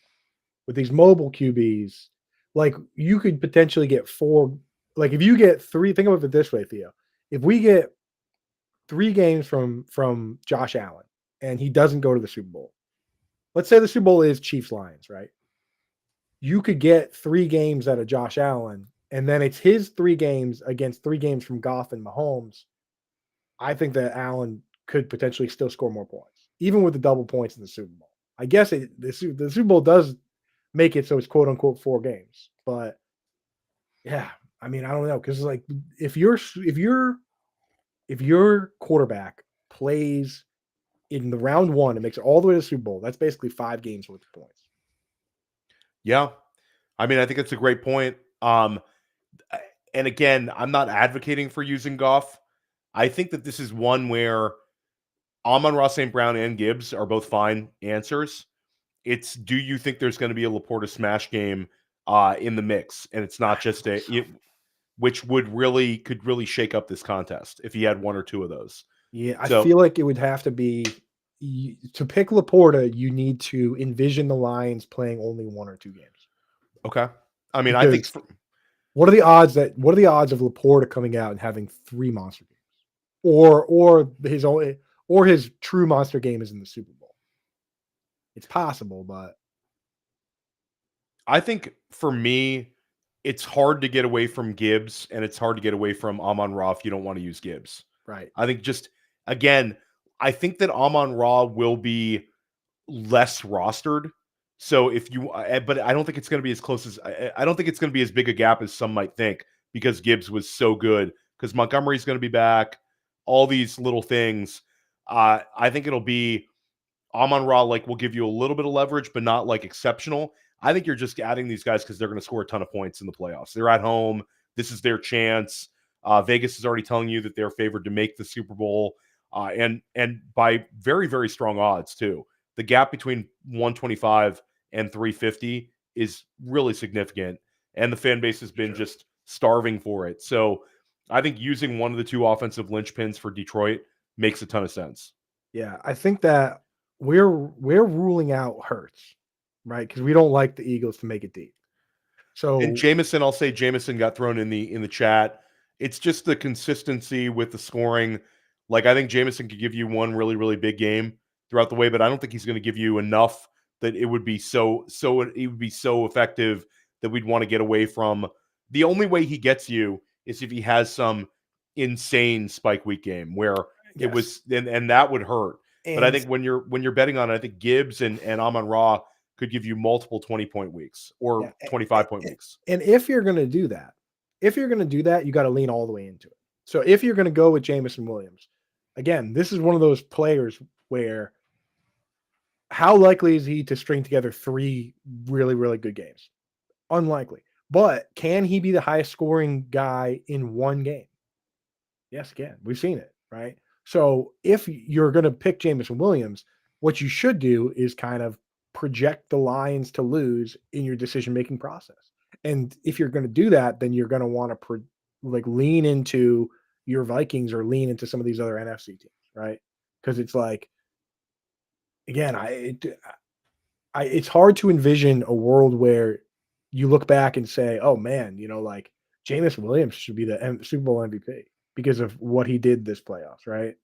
With these mobile QBs, like you could potentially get 4. Like if you get 3, think of it this way, Theo. If we get 3 games from Josh Allen and he doesn't go to the Super Bowl, let's say the Super Bowl is Chiefs Lions, right? You could get 3 games out of Josh Allen, and then it's his 3 games against 3 games from Goff and Mahomes. I think that Allen could potentially still score more points, even with the double points in the Super Bowl. I guess the Super Bowl does make it so it's quote unquote 4 games, but yeah, I mean, I don't know because like if your quarterback plays in the round 1 and makes it all the way to the Super Bowl, that's basically 5 games worth of points. Yeah, I mean, I think that's a great point. And again, I'm not advocating for using Goff. I think that this is one where Amon-Ra St. Brown and Gibbs are both fine answers. It's do you think there's going to be a Laporta smash game in the mix? And it's not just which could really shake up this contest if he had 1 or 2 of those. Yeah, I feel like it would have to be to pick Laporta, you need to envision the Lions playing only 1 or 2 games. Okay. I mean, I think what are the odds of Laporta coming out and having 3 monster games? Or his true monster game is in the Super Bowl. It's possible, but I think for me, it's hard to get away from Gibbs and it's hard to get away from Amon-Ra if you don't want to use Gibbs. Right. I think just again, I think that Amon-Ra will be less rostered. So if you, but I don't think it's going to be as close as, I don't think it's going to be as big a gap as some might think because Gibbs was so good. Because Montgomery's going to be back, all these little things. I think it'll be Amon-Ra, like, will give you a little bit of leverage, but not like exceptional. I think you're just adding these guys because they're going to score a ton of points in the playoffs. They're at home. This is their chance. Vegas is already telling you that they're favored to make the Super Bowl, and by very, very strong odds too. The gap between 125 and 350 is really significant, and the fan base has been just starving for it. So I think using one of the two offensive linchpins for Detroit makes a ton of sense. Yeah, I think that we're ruling out Hurts, right? Because we don't like the Eagles to make it deep. So And Jameson, I'll say Jameson got thrown in the chat. It's just the consistency with the scoring. Like, I think Jameson could give you one really, really big game throughout the way, but I don't think he's going to give you enough that it would be so effective that we'd want to get away from. The only way he gets you is if he has some insane spike week game where it was, and that would hurt. But I think when you're betting on it, I think Gibbs and Amon-Ra could give you multiple 20-point weeks or 25-point weeks. And if you're going to do that, you got to lean all the way into it. So if you're going to go with Jameson Williams, again, this is one of those players where how likely is he to string together 3 really, really good games? Unlikely. But can he be the highest scoring guy in one game? Yes, again, we've seen it, right? So if you're going to pick Jameson Williams, what you should do is kind of project the Lions to lose in your decision-making process. And if you're going to do that, then you're going to want to lean into your Vikings or lean into some of these other NFC teams, right? Because it's like, again, it's hard to envision a world where you look back and say, oh man, like Jameson Williams should be the Super Bowl MVP because of what he did this playoffs, right?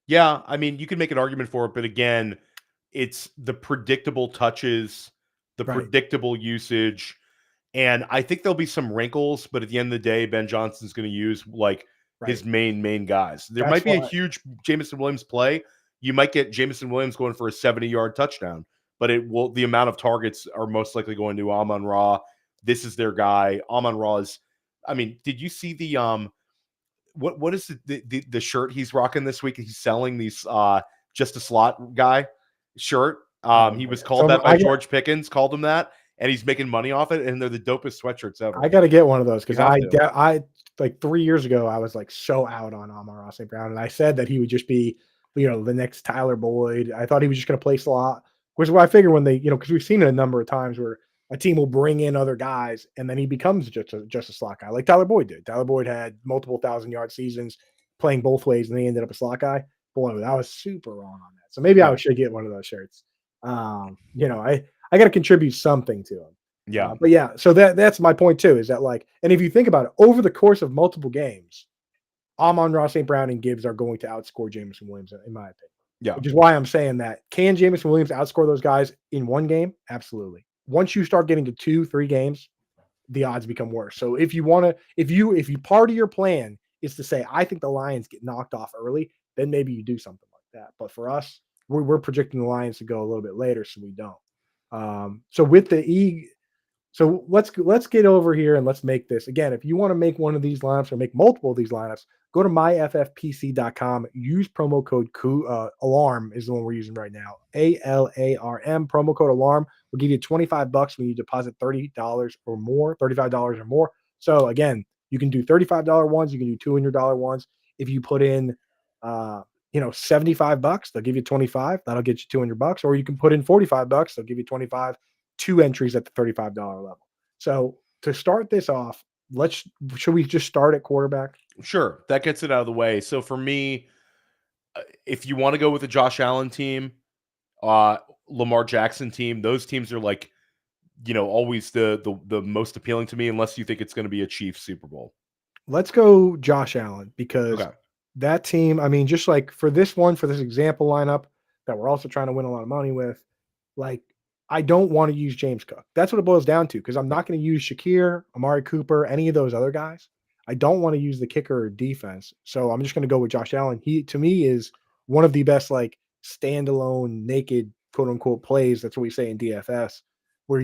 Yeah, I mean, you can make an argument for it, but again, it's the predictable touches, the predictable usage, and I think there'll be some wrinkles, but at the end of the day, Ben Johnson's going to use like his main guys. There might be a huge Jameson Williams play. You might get Jameson Williams going for a 70-yard touchdown, but the amount of targets are most likely going to Amon-Ra. This is their guy. Amon-Ra is, I mean, did you see the what is the shirt he's rocking this week? He's selling these just a slot guy shirt. He was called that by George Pickens, called him that, and he's making money off it, and they're the dopest sweatshirts ever. I got to get one of those because I like 3 years ago I was like so out on Amon-Ra St. Brown, and I said that he would just be the next Tyler Boyd. I thought he was just going to play slot, which is why I figure when they because we've seen it a number of times where a team will bring in other guys and then he becomes just a slot guy like Tyler Boyd did. Tyler Boyd had multiple 1,000-yard seasons playing both ways, and he ended up a slot guy. Boy, I was super wrong on that. So maybe I should get one of those shirts. I got to contribute something to him. Yeah. But yeah, so that's my point too, is that and if you think about it, over the course of multiple games, Amon-Ra St. Brown and Gibbs are going to outscore Jameson Williams, in my opinion. Yeah. Which is why I'm saying that. Can Jameson Williams outscore those guys in one game? Absolutely. Once you start getting to 2-3 games, the odds become worse. So if you want to, if you part of your plan is to say, I think the Lions get knocked off early, then maybe you do something like that. But for us, we're projecting the Lions to go a little bit later, so we don't. So with so let's get over here and let's make this again. If you want to make one of these lineups or make multiple of these lineups, go to myffpc.com. Use promo code ALARM is the one we're using right now. ALARM promo code ALARM will give you $25 when you deposit $30 or more, $35 or more. So again, you can do $35 ones, you can do $200 ones. If you put in $75, they'll give you 25. That'll get you $200. Or you can put in $45. They'll give you 25. 2 entries at the $35 level. So to start this off, should we just start at quarterback? Sure. That gets it out of the way. So for me, if you want to go with the Josh Allen team, Lamar Jackson team, those teams are like, always the most appealing to me, unless you think it's going to be a Chiefs Super Bowl. Let's go Josh Allen, because that team, I mean, just like for this example lineup that we're also trying to win a lot of money with, I don't want to use James Cook. That's what it boils down to, because I'm not going to use Shakir, Amari Cooper, any of those other guys. I don't want to use the kicker or defense. So I'm just going to go with Josh Allen. He, to me, is one of the best like standalone naked quote unquote plays. That's what we say in DFS, where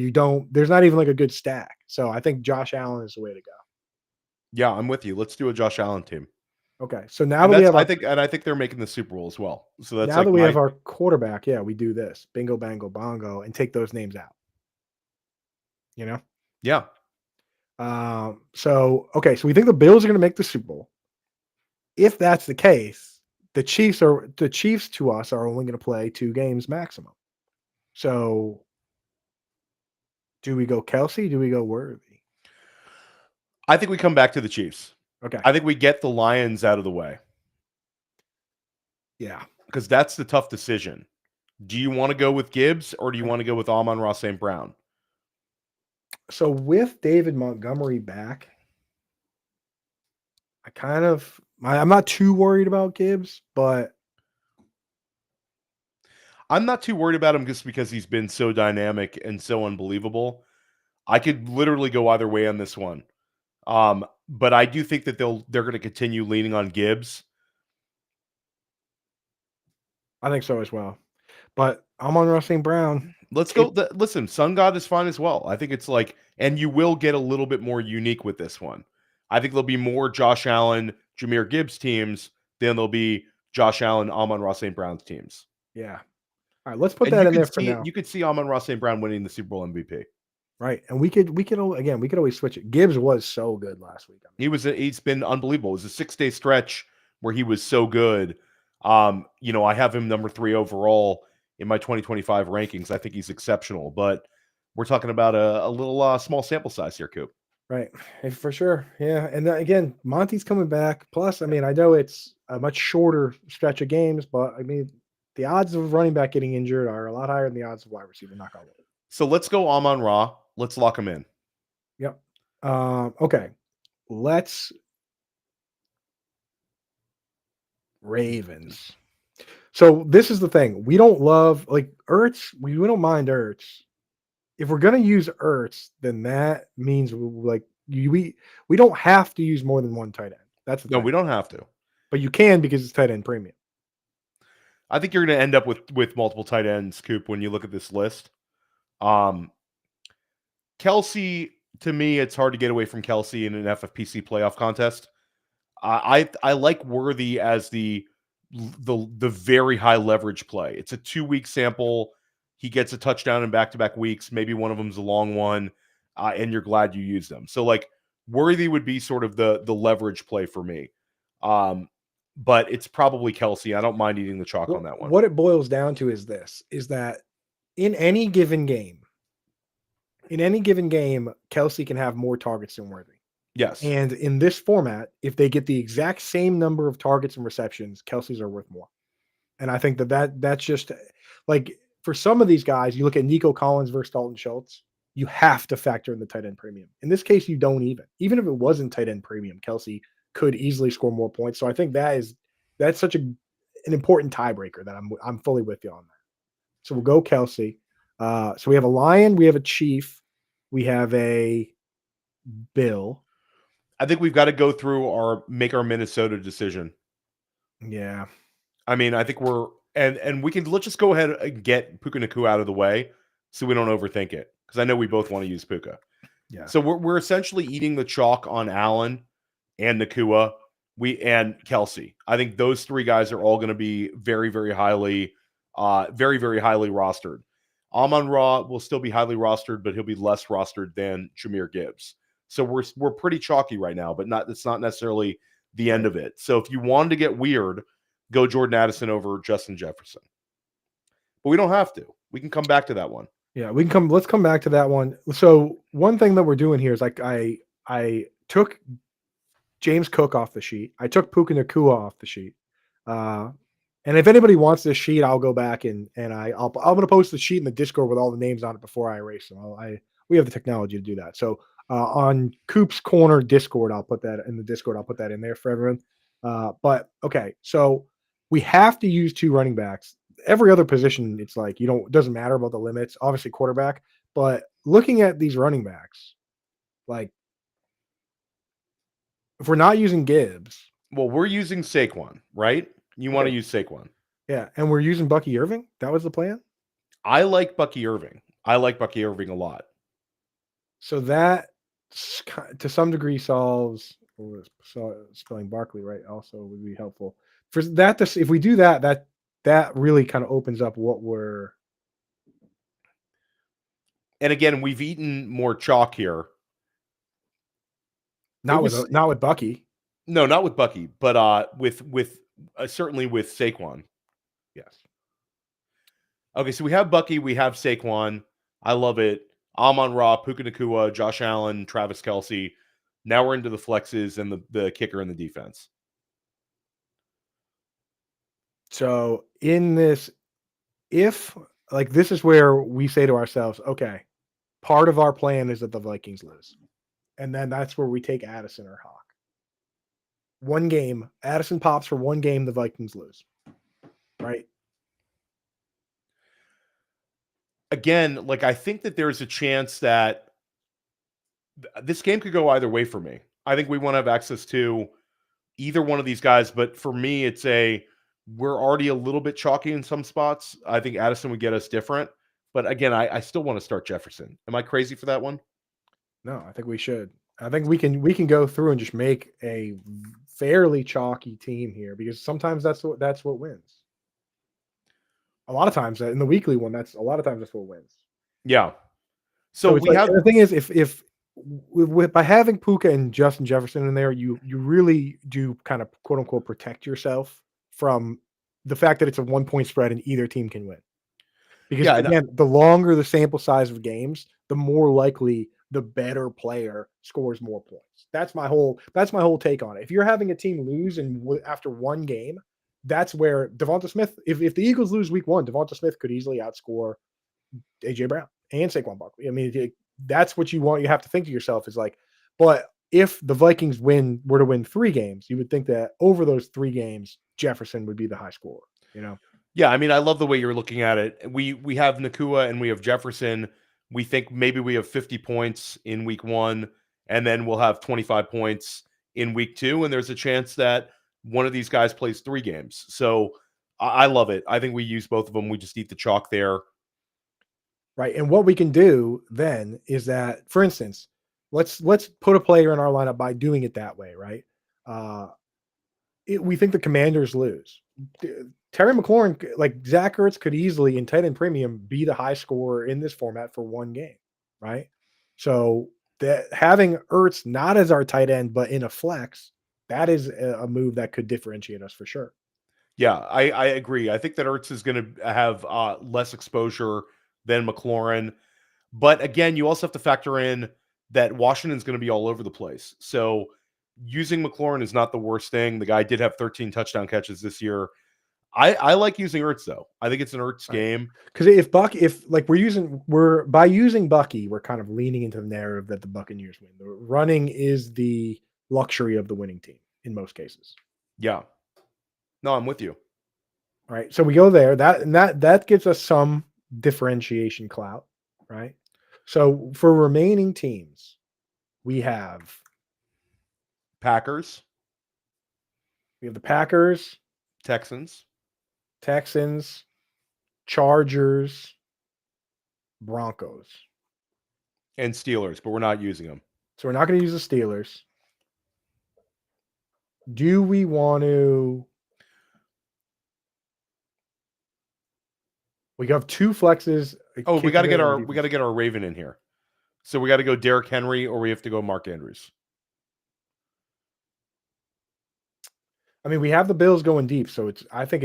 there's not even like a good stack. So I think Josh Allen is the way to go. Yeah, I'm with you. Let's do a Josh Allen team. Okay, so now And that we that's have I think they're making the Super Bowl as well. So that's now like that we my have our quarterback, yeah, we do this bingo, bango, bongo, and take those names out. You know. yeah. So okay, so we think the Bills are going to make the Super Bowl. If that's the case, the Chiefs to us are only going to play 2 games maximum. So do we go Kelsey? Do we go Worthy? I think we come back to the Chiefs. Okay. I think we get the Lions out of the way. Yeah. Because that's the tough decision. Do you want to go with Gibbs or do you want to go with Amon-Ra St. Brown? So with David Montgomery back, I'm not too worried about Gibbs, but I'm not too worried about him just because he's been so dynamic and so unbelievable. I could literally go either way on this one. But I do think that they're going to continue leaning on Gibbs. I think so as well. But I'm on St. Brown. Let's go. Listen, Sun God is fine as well. I think it's like, and you will get a little bit more unique with this one. I think there'll be more Josh Allen, Jahmyr Gibbs teams than there'll be Josh Allen, Amon-Ra St. Brown's teams. Yeah. All right, let's put And that in there for now. You could see Amon-Ra St. Brown winning the Super Bowl MVP. Right. And we could always switch it. Gibbs was so good last week. He's been unbelievable. It was a 6-day stretch where he was so good. I have him number 3 overall in my 2025 rankings. I think he's exceptional, but we're talking about a little small sample size here, Coop. Right. For sure. Yeah. And again, Monty's coming back. Plus, I mean, I know it's a much shorter stretch of games, but I mean, the odds of running back getting injured are a lot higher than the odds of wide receiver. Knock on wood. So let's go Amon-Ra. Let's lock him in. Yep. Okay. Let's Ravens. So this is the thing. We don't love like Ertz. We don't mind Ertz. If we're gonna use Ertz, then that means we don't have to use more than one tight end. That's the No, thing. we don't have to. But you can because it's tight end premium. I think you're going to end up with multiple tight ends, Coop, when you look at this list. Kelsey, to me, it's hard to get away from Kelsey in an FFPC playoff contest. I like Worthy as the very high leverage play. It's a 2-week sample. He gets a touchdown in back-to-back weeks. Maybe one of them's a long one, and you're glad you used them. So, like, Worthy would be sort of the leverage play for me. But it's probably Kelsey. I don't mind eating the chalk on that one. What it boils down to is that in any given game, Kelsey can have more targets than Worthy. Yes. And in this format, if they get the exact same number of targets and receptions, Kelsey's are worth more. And I think that's just like for some of these guys, you look at Nico Collins versus Dalton Schultz, you have to factor in the tight end premium. In this case, you don't even if it wasn't tight end premium, Kelsey could easily score more points. So I think that's such an important tiebreaker that I'm fully with you on that. So we'll go Kelsey. So we have a Lion, we have a Chief, we have a Bill. I think we've got to go through make our Minnesota decision. Yeah. I mean, I think let's just go ahead and get Puka Nacua out of the way so we don't overthink it. Because I know we both want to use Puka. Yeah. So we're essentially eating the chalk on Allen and Nacua, and Kelsey. I think those 3 guys are all going to be very, very highly, very, very highly rostered. Amon-Ra will still be highly rostered, but he'll be less rostered than Jahmyr Gibbs. So we're pretty chalky right now, but it's not necessarily the end of it. So if you wanted to get weird, go Jordan Addison over Justin Jefferson. But we don't have to. We can come back to that one. Yeah, let's come back to that one. So one thing that we're doing here is like I took James Cook off the sheet. I took Puka Nacua off the sheet. And if anybody wants this sheet, I'll go back and I'm going to post the sheet in the Discord with all the names on it before I erase them. We have the technology to do that. So on Coop's Corner Discord, I'll put that in the Discord. I'll put that in there for everyone. But okay, so we have to use 2 running backs. Every other position, it's like it doesn't matter about the limits. Obviously, quarterback. But looking at these running backs, like if we're not using Gibbs, well, we're using Saquon, right? You want to use Saquon. Yeah, and we're using Bucky Irving. That was the plan. I like Bucky Irving. I like Bucky Irving a lot. So that to some degree solves. Spelling Barkley right also would be helpful for that. If we do that, that really kind of opens up what we're. And again, we've eaten more chalk here. Not with Bucky. No, not with Bucky, but with certainly with Saquon. Yes. Okay, so we have Bucky, we have Saquon. I love it. Amon-Ra, Puka Nacua, Josh Allen, Travis Kelce. Now we're into the flexes and the kicker and the defense. So in this, if like this is where we say to ourselves, okay, part of our plan is that the Vikings lose. And then that's where we take Addison or Hawk. One game, Addison pops for one game, the Vikings lose. Right? Again, like I think that there's a chance that this game could go either way for me. I think we want to have access to either one of these guys, but for me, we're already a little bit chalky in some spots. I think Addison would get us different. But again, I still want to start Jefferson. Am I crazy for that one? No, I think we should. I think we can go through and just make a fairly chalky team here because sometimes that's what wins. A lot of times in the weekly one, that's what wins. Yeah. So we have the thing is if by having Puka and Justin Jefferson in there, you really do kind of quote unquote protect yourself from the fact that it's a 1-point spread and either team can win. Because again, the longer the sample size of games, the more likely the better player scores more points. That's my whole take on it. If you're having a team lose after one game, that's where Devonta Smith, if the Eagles lose week 1, Devonta Smith could easily outscore AJ Brown and Saquon Barkley. I mean, that's what you want. You have to think to yourself is like, but if the Vikings were to win 3 games, you would think that over those 3 games, Jefferson would be the high scorer, you know? Yeah, I mean, I love the way you're looking at it. We have Nacua and we have Jefferson. We think maybe we have 50 points in week 1, and then we'll have 25 points in week 2, and there's a chance that one of these guys plays 3 games. So I love it. I think we use both of them. We just eat the chalk there. Right. And what we can do then is that, for instance, let's put a player in our lineup by doing it that way, right? We think the Commanders lose. Terry McLaurin, like Zach Ertz, could easily in tight end premium be the high scorer in this format for one game, right? So that having Ertz not as our tight end but in a flex, that is a move that could differentiate us for sure. Yeah, I agree. I think that Ertz is going to have less exposure than McLaurin. But again, you also have to factor in that Washington's going to be all over the place. So using McLaurin is not the worst thing. The guy did have 13 touchdown catches this year. I like using Ertz though. I think it's an Ertz game. Because by using Bucky, we're kind of leaning into the narrative that the Buccaneers win. The running is the luxury of the winning team in most cases. Yeah. No, I'm with you. All right. So we go there. That gives us some differentiation clout, right? So for remaining teams, we have Packers. We have the Packers, Texans, Chargers, Broncos, and Steelers, but we're not using them. So we're not going to use the Steelers. Do we want to? We have 2 flexes. Oh, we got to get our Raven in here. So we got to go Derrick Henry or we have to go Mark Andrews. I mean, we have the Bills going deep, so I think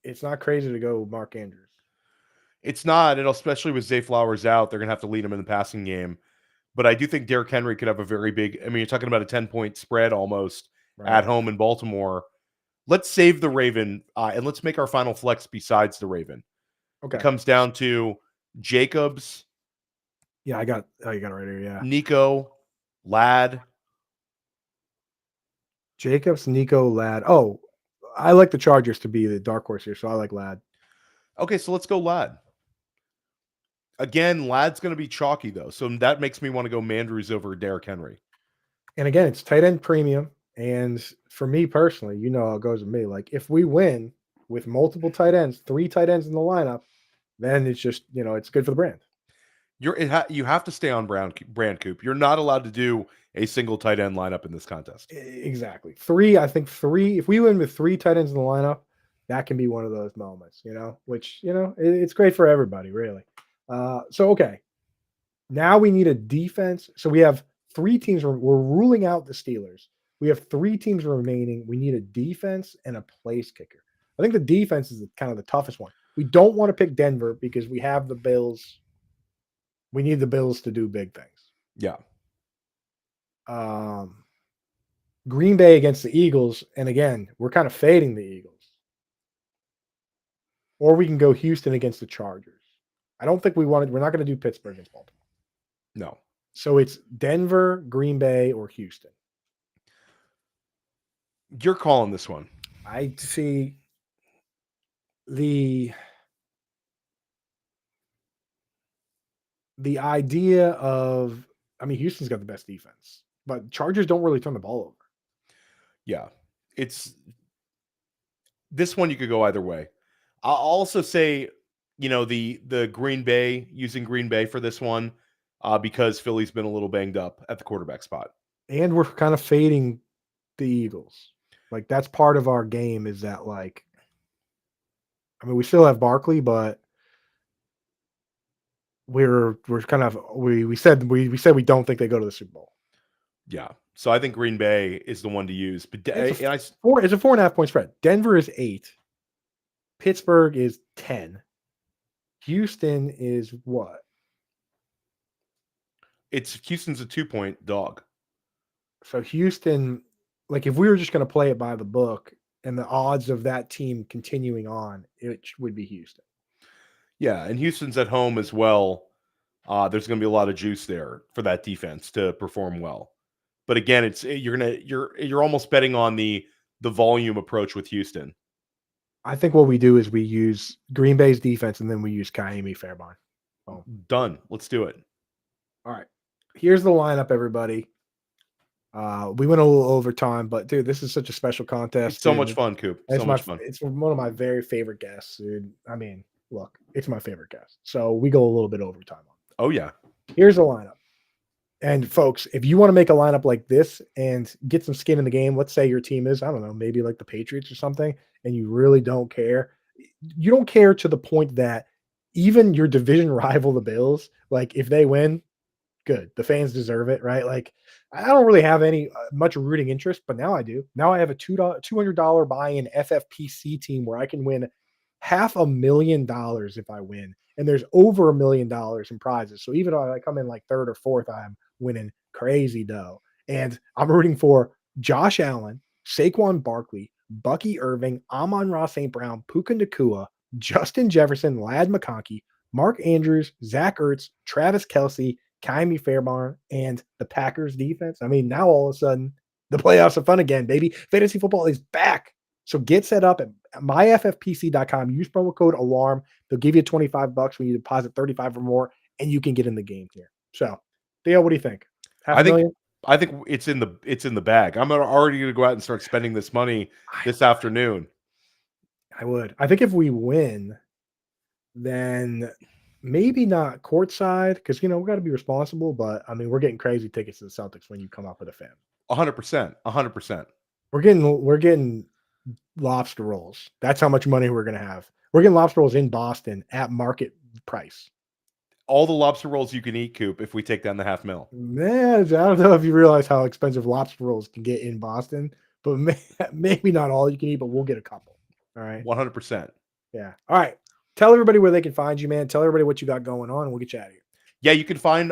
it's not crazy to go Mark Andrews. It's not, and especially with Zay Flowers out, they're going to have to lead him in the passing game. But I do think Derrick Henry could have a very big, I mean, you're talking about a 10-point spread almost at home in Baltimore. Let's save the Raven, and let's make our final flex besides the Raven. Okay. It comes down to Jacobs. Yeah, you got it right here, yeah. Nico, Ladd. Jacobs, Nico, Ladd. Oh, I like the Chargers to be the dark horse here, so I like Ladd. Okay, so let's go Ladd. Again, Ladd's going to be chalky, though, so that makes me want to go Mandrews over Derrick Henry. And again, it's tight end premium. And for me personally, how it goes with me. Like, if we win, with multiple tight ends, 3 tight ends in the lineup, then it's just, it's good for the brand. You have to stay on brand, Coop. You're not allowed to do a single tight end lineup in this contest. Exactly. 3, I think 3, if we win with 3 tight ends in the lineup, that can be one of those moments, which, it's great for everybody, really. Okay. Now we need a defense. So we have 3 teams. We're ruling out the Steelers. We have 3 teams remaining. We need a defense and a place kicker. I think the defense is kind of the toughest one. We don't want to pick Denver because we have the Bills. We need the Bills to do big things. Yeah. Green Bay against the Eagles. And again, we're kind of fading the Eagles. Or we can go Houston against the Chargers. I don't think we're not going to do Pittsburgh against Baltimore. No. So it's Denver, Green Bay, or Houston. You're calling this one. I see the idea of, Houston's got the best defense, but Chargers don't really turn the ball over. Yeah. This one you could go either way. I'll also say, the Green Bay, using Green Bay for this one, because Philly's been a little banged up at the quarterback spot. And we're kind of fading the Eagles. Like, that's part of our game is that, like, we still have Barkley, but we're kind of, we said we don't think they go to the Super Bowl. Yeah. So I think Green Bay is the one to use. But it's a 4.5 point spread. Denver is 8. Pittsburgh is 10. Houston is what? Houston's a 2-point dog. So Houston, like, if we were just going to play it by the book and the odds of that team continuing on, it would be Houston. Yeah, and Houston's at home as well. There's going to be a lot of juice there for that defense to perform well. But again, you're almost betting on the volume approach with Houston. I think what we do is we use Green Bay's defense and then we use Kaimi Fairbairn. Oh. Done. Let's do it. All right. Here's the lineup, everybody. We went a little overtime, but dude, this is such a special contest. It's so much fun, Coop. So much fun. It's one of my very favorite guests, dude. Look, it's my favorite guest. So we go a little bit overtime on it. Oh, yeah. Here's the lineup. And folks, if you want to make a lineup like this and get some skin in the game, let's say your team is, I don't know, maybe like the Patriots or something, and you really don't care. You don't care to the point that even your division rival, the Bills, like, if they win, good. The fans deserve it, right? Like, I don't really have any much rooting interest, but now I do. Now I have a $200 buy-in FFPC team where I can win $500,000 if I win. And there's over $1 million in prizes. So even though I come in like 3rd or 4th, I'm winning crazy dough. And I'm rooting for Josh Allen, Saquon Barkley, Bucky Irving, Amon-Ra St. Brown, Puka Nacua, Justin Jefferson, Lad McConkey, Mark Andrews, Zach Ertz, Travis Kelce, Kaimi Fairbairn, and the Packers defense. Now all of a sudden, the playoffs are fun again, baby. Fantasy football is back. So get set up at myffpc.com. Use promo code ALARM. They'll give you $25 when you deposit 35 or more, and you can get in the game here. So, Theo, what do you think? I think it's in the bag. I'm already going to go out and start spending this money this afternoon. I would. I think if we win, then maybe not courtside because, we got to be responsible. But, we're getting crazy tickets to the Celtics when you come up with a fan. 100%. 100%. We're getting lobster rolls. That's how much money we're going to have. We're getting lobster rolls in Boston at market price. All the lobster rolls you can eat, Coop, if we take down the $500,000. Man, I don't know if you realize how expensive lobster rolls can get in Boston, but maybe not all you can eat, but we'll get a couple. All right. 100%. Yeah. All right. Tell everybody where they can find you, man. Tell everybody what you got going on, and we'll get you out of here. Yeah, you can find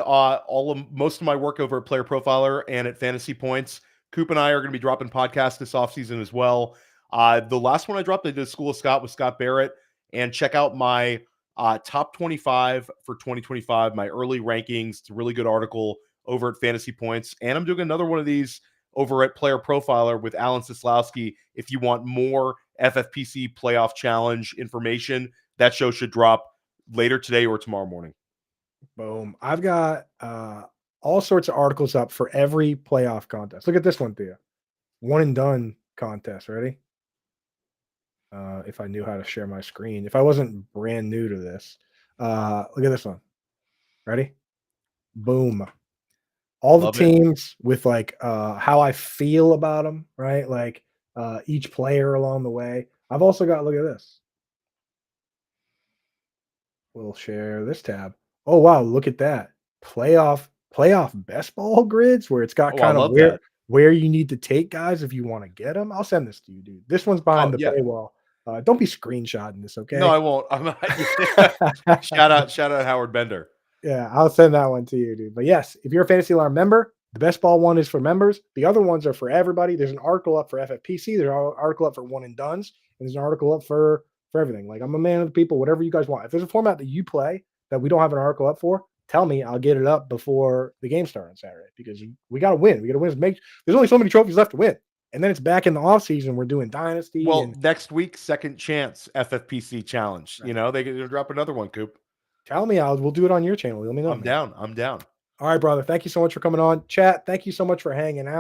most of my work over at Player Profiler and at Fantasy Points. Coop and I are going to be dropping podcasts this offseason as well. The last one I dropped, I did School of Scott with Scott Barrett, and check out my top 25 for 2025, my early rankings. It's a really good article over at Fantasy Points. And I'm doing another one of these over at Player Profiler with Alan Sislowski. If you want more FFPC Playoff Challenge information, that show should drop later today or tomorrow morning. Boom. I've got all sorts of articles up for every playoff contest. Look at this one, Theo. One and done contest. Ready? if I knew how to share my screen. If I wasn't brand new to this. Look at this one. Ready? Boom. All the Love it. teams with like how I feel about them, right? Like each player along the way. I've also got, look at this. We'll share this tab. Oh wow, look at that. Playoff best ball grids where it's got Oh, I kind of love that. where you need to take guys if you want to get them. I'll send this to you, dude. This one's behind Oh, the yeah. paywall. Don't be screenshotting this, No, okay? I won't. I'm not. Shout out Howard Bender. Yeah, I'll send that one to you, dude. But yes, if you're a Fantasy Alarm member, the best ball one is for members. The other ones are for everybody. There's an article up for FFPC. There's an article up for one and dones, and there's an article up for everything. Like, I'm a man of the people. Whatever you guys want. If there's a format that you play that we don't have an article up for, tell me. I'll get it up before the game starts on Saturday because we got to win. We got to win. There's only so many trophies left to win, and then it's back in the off season. We're doing Dynasty. Well, And next week, second chance FFPC challenge. right. You know, they're gonna drop another one, Coop. Tell me. We'll do it on your channel. Let me know. I'm down. I'm down. All right, brother. Thank you so much for coming on. Chat, thank you so much for hanging out.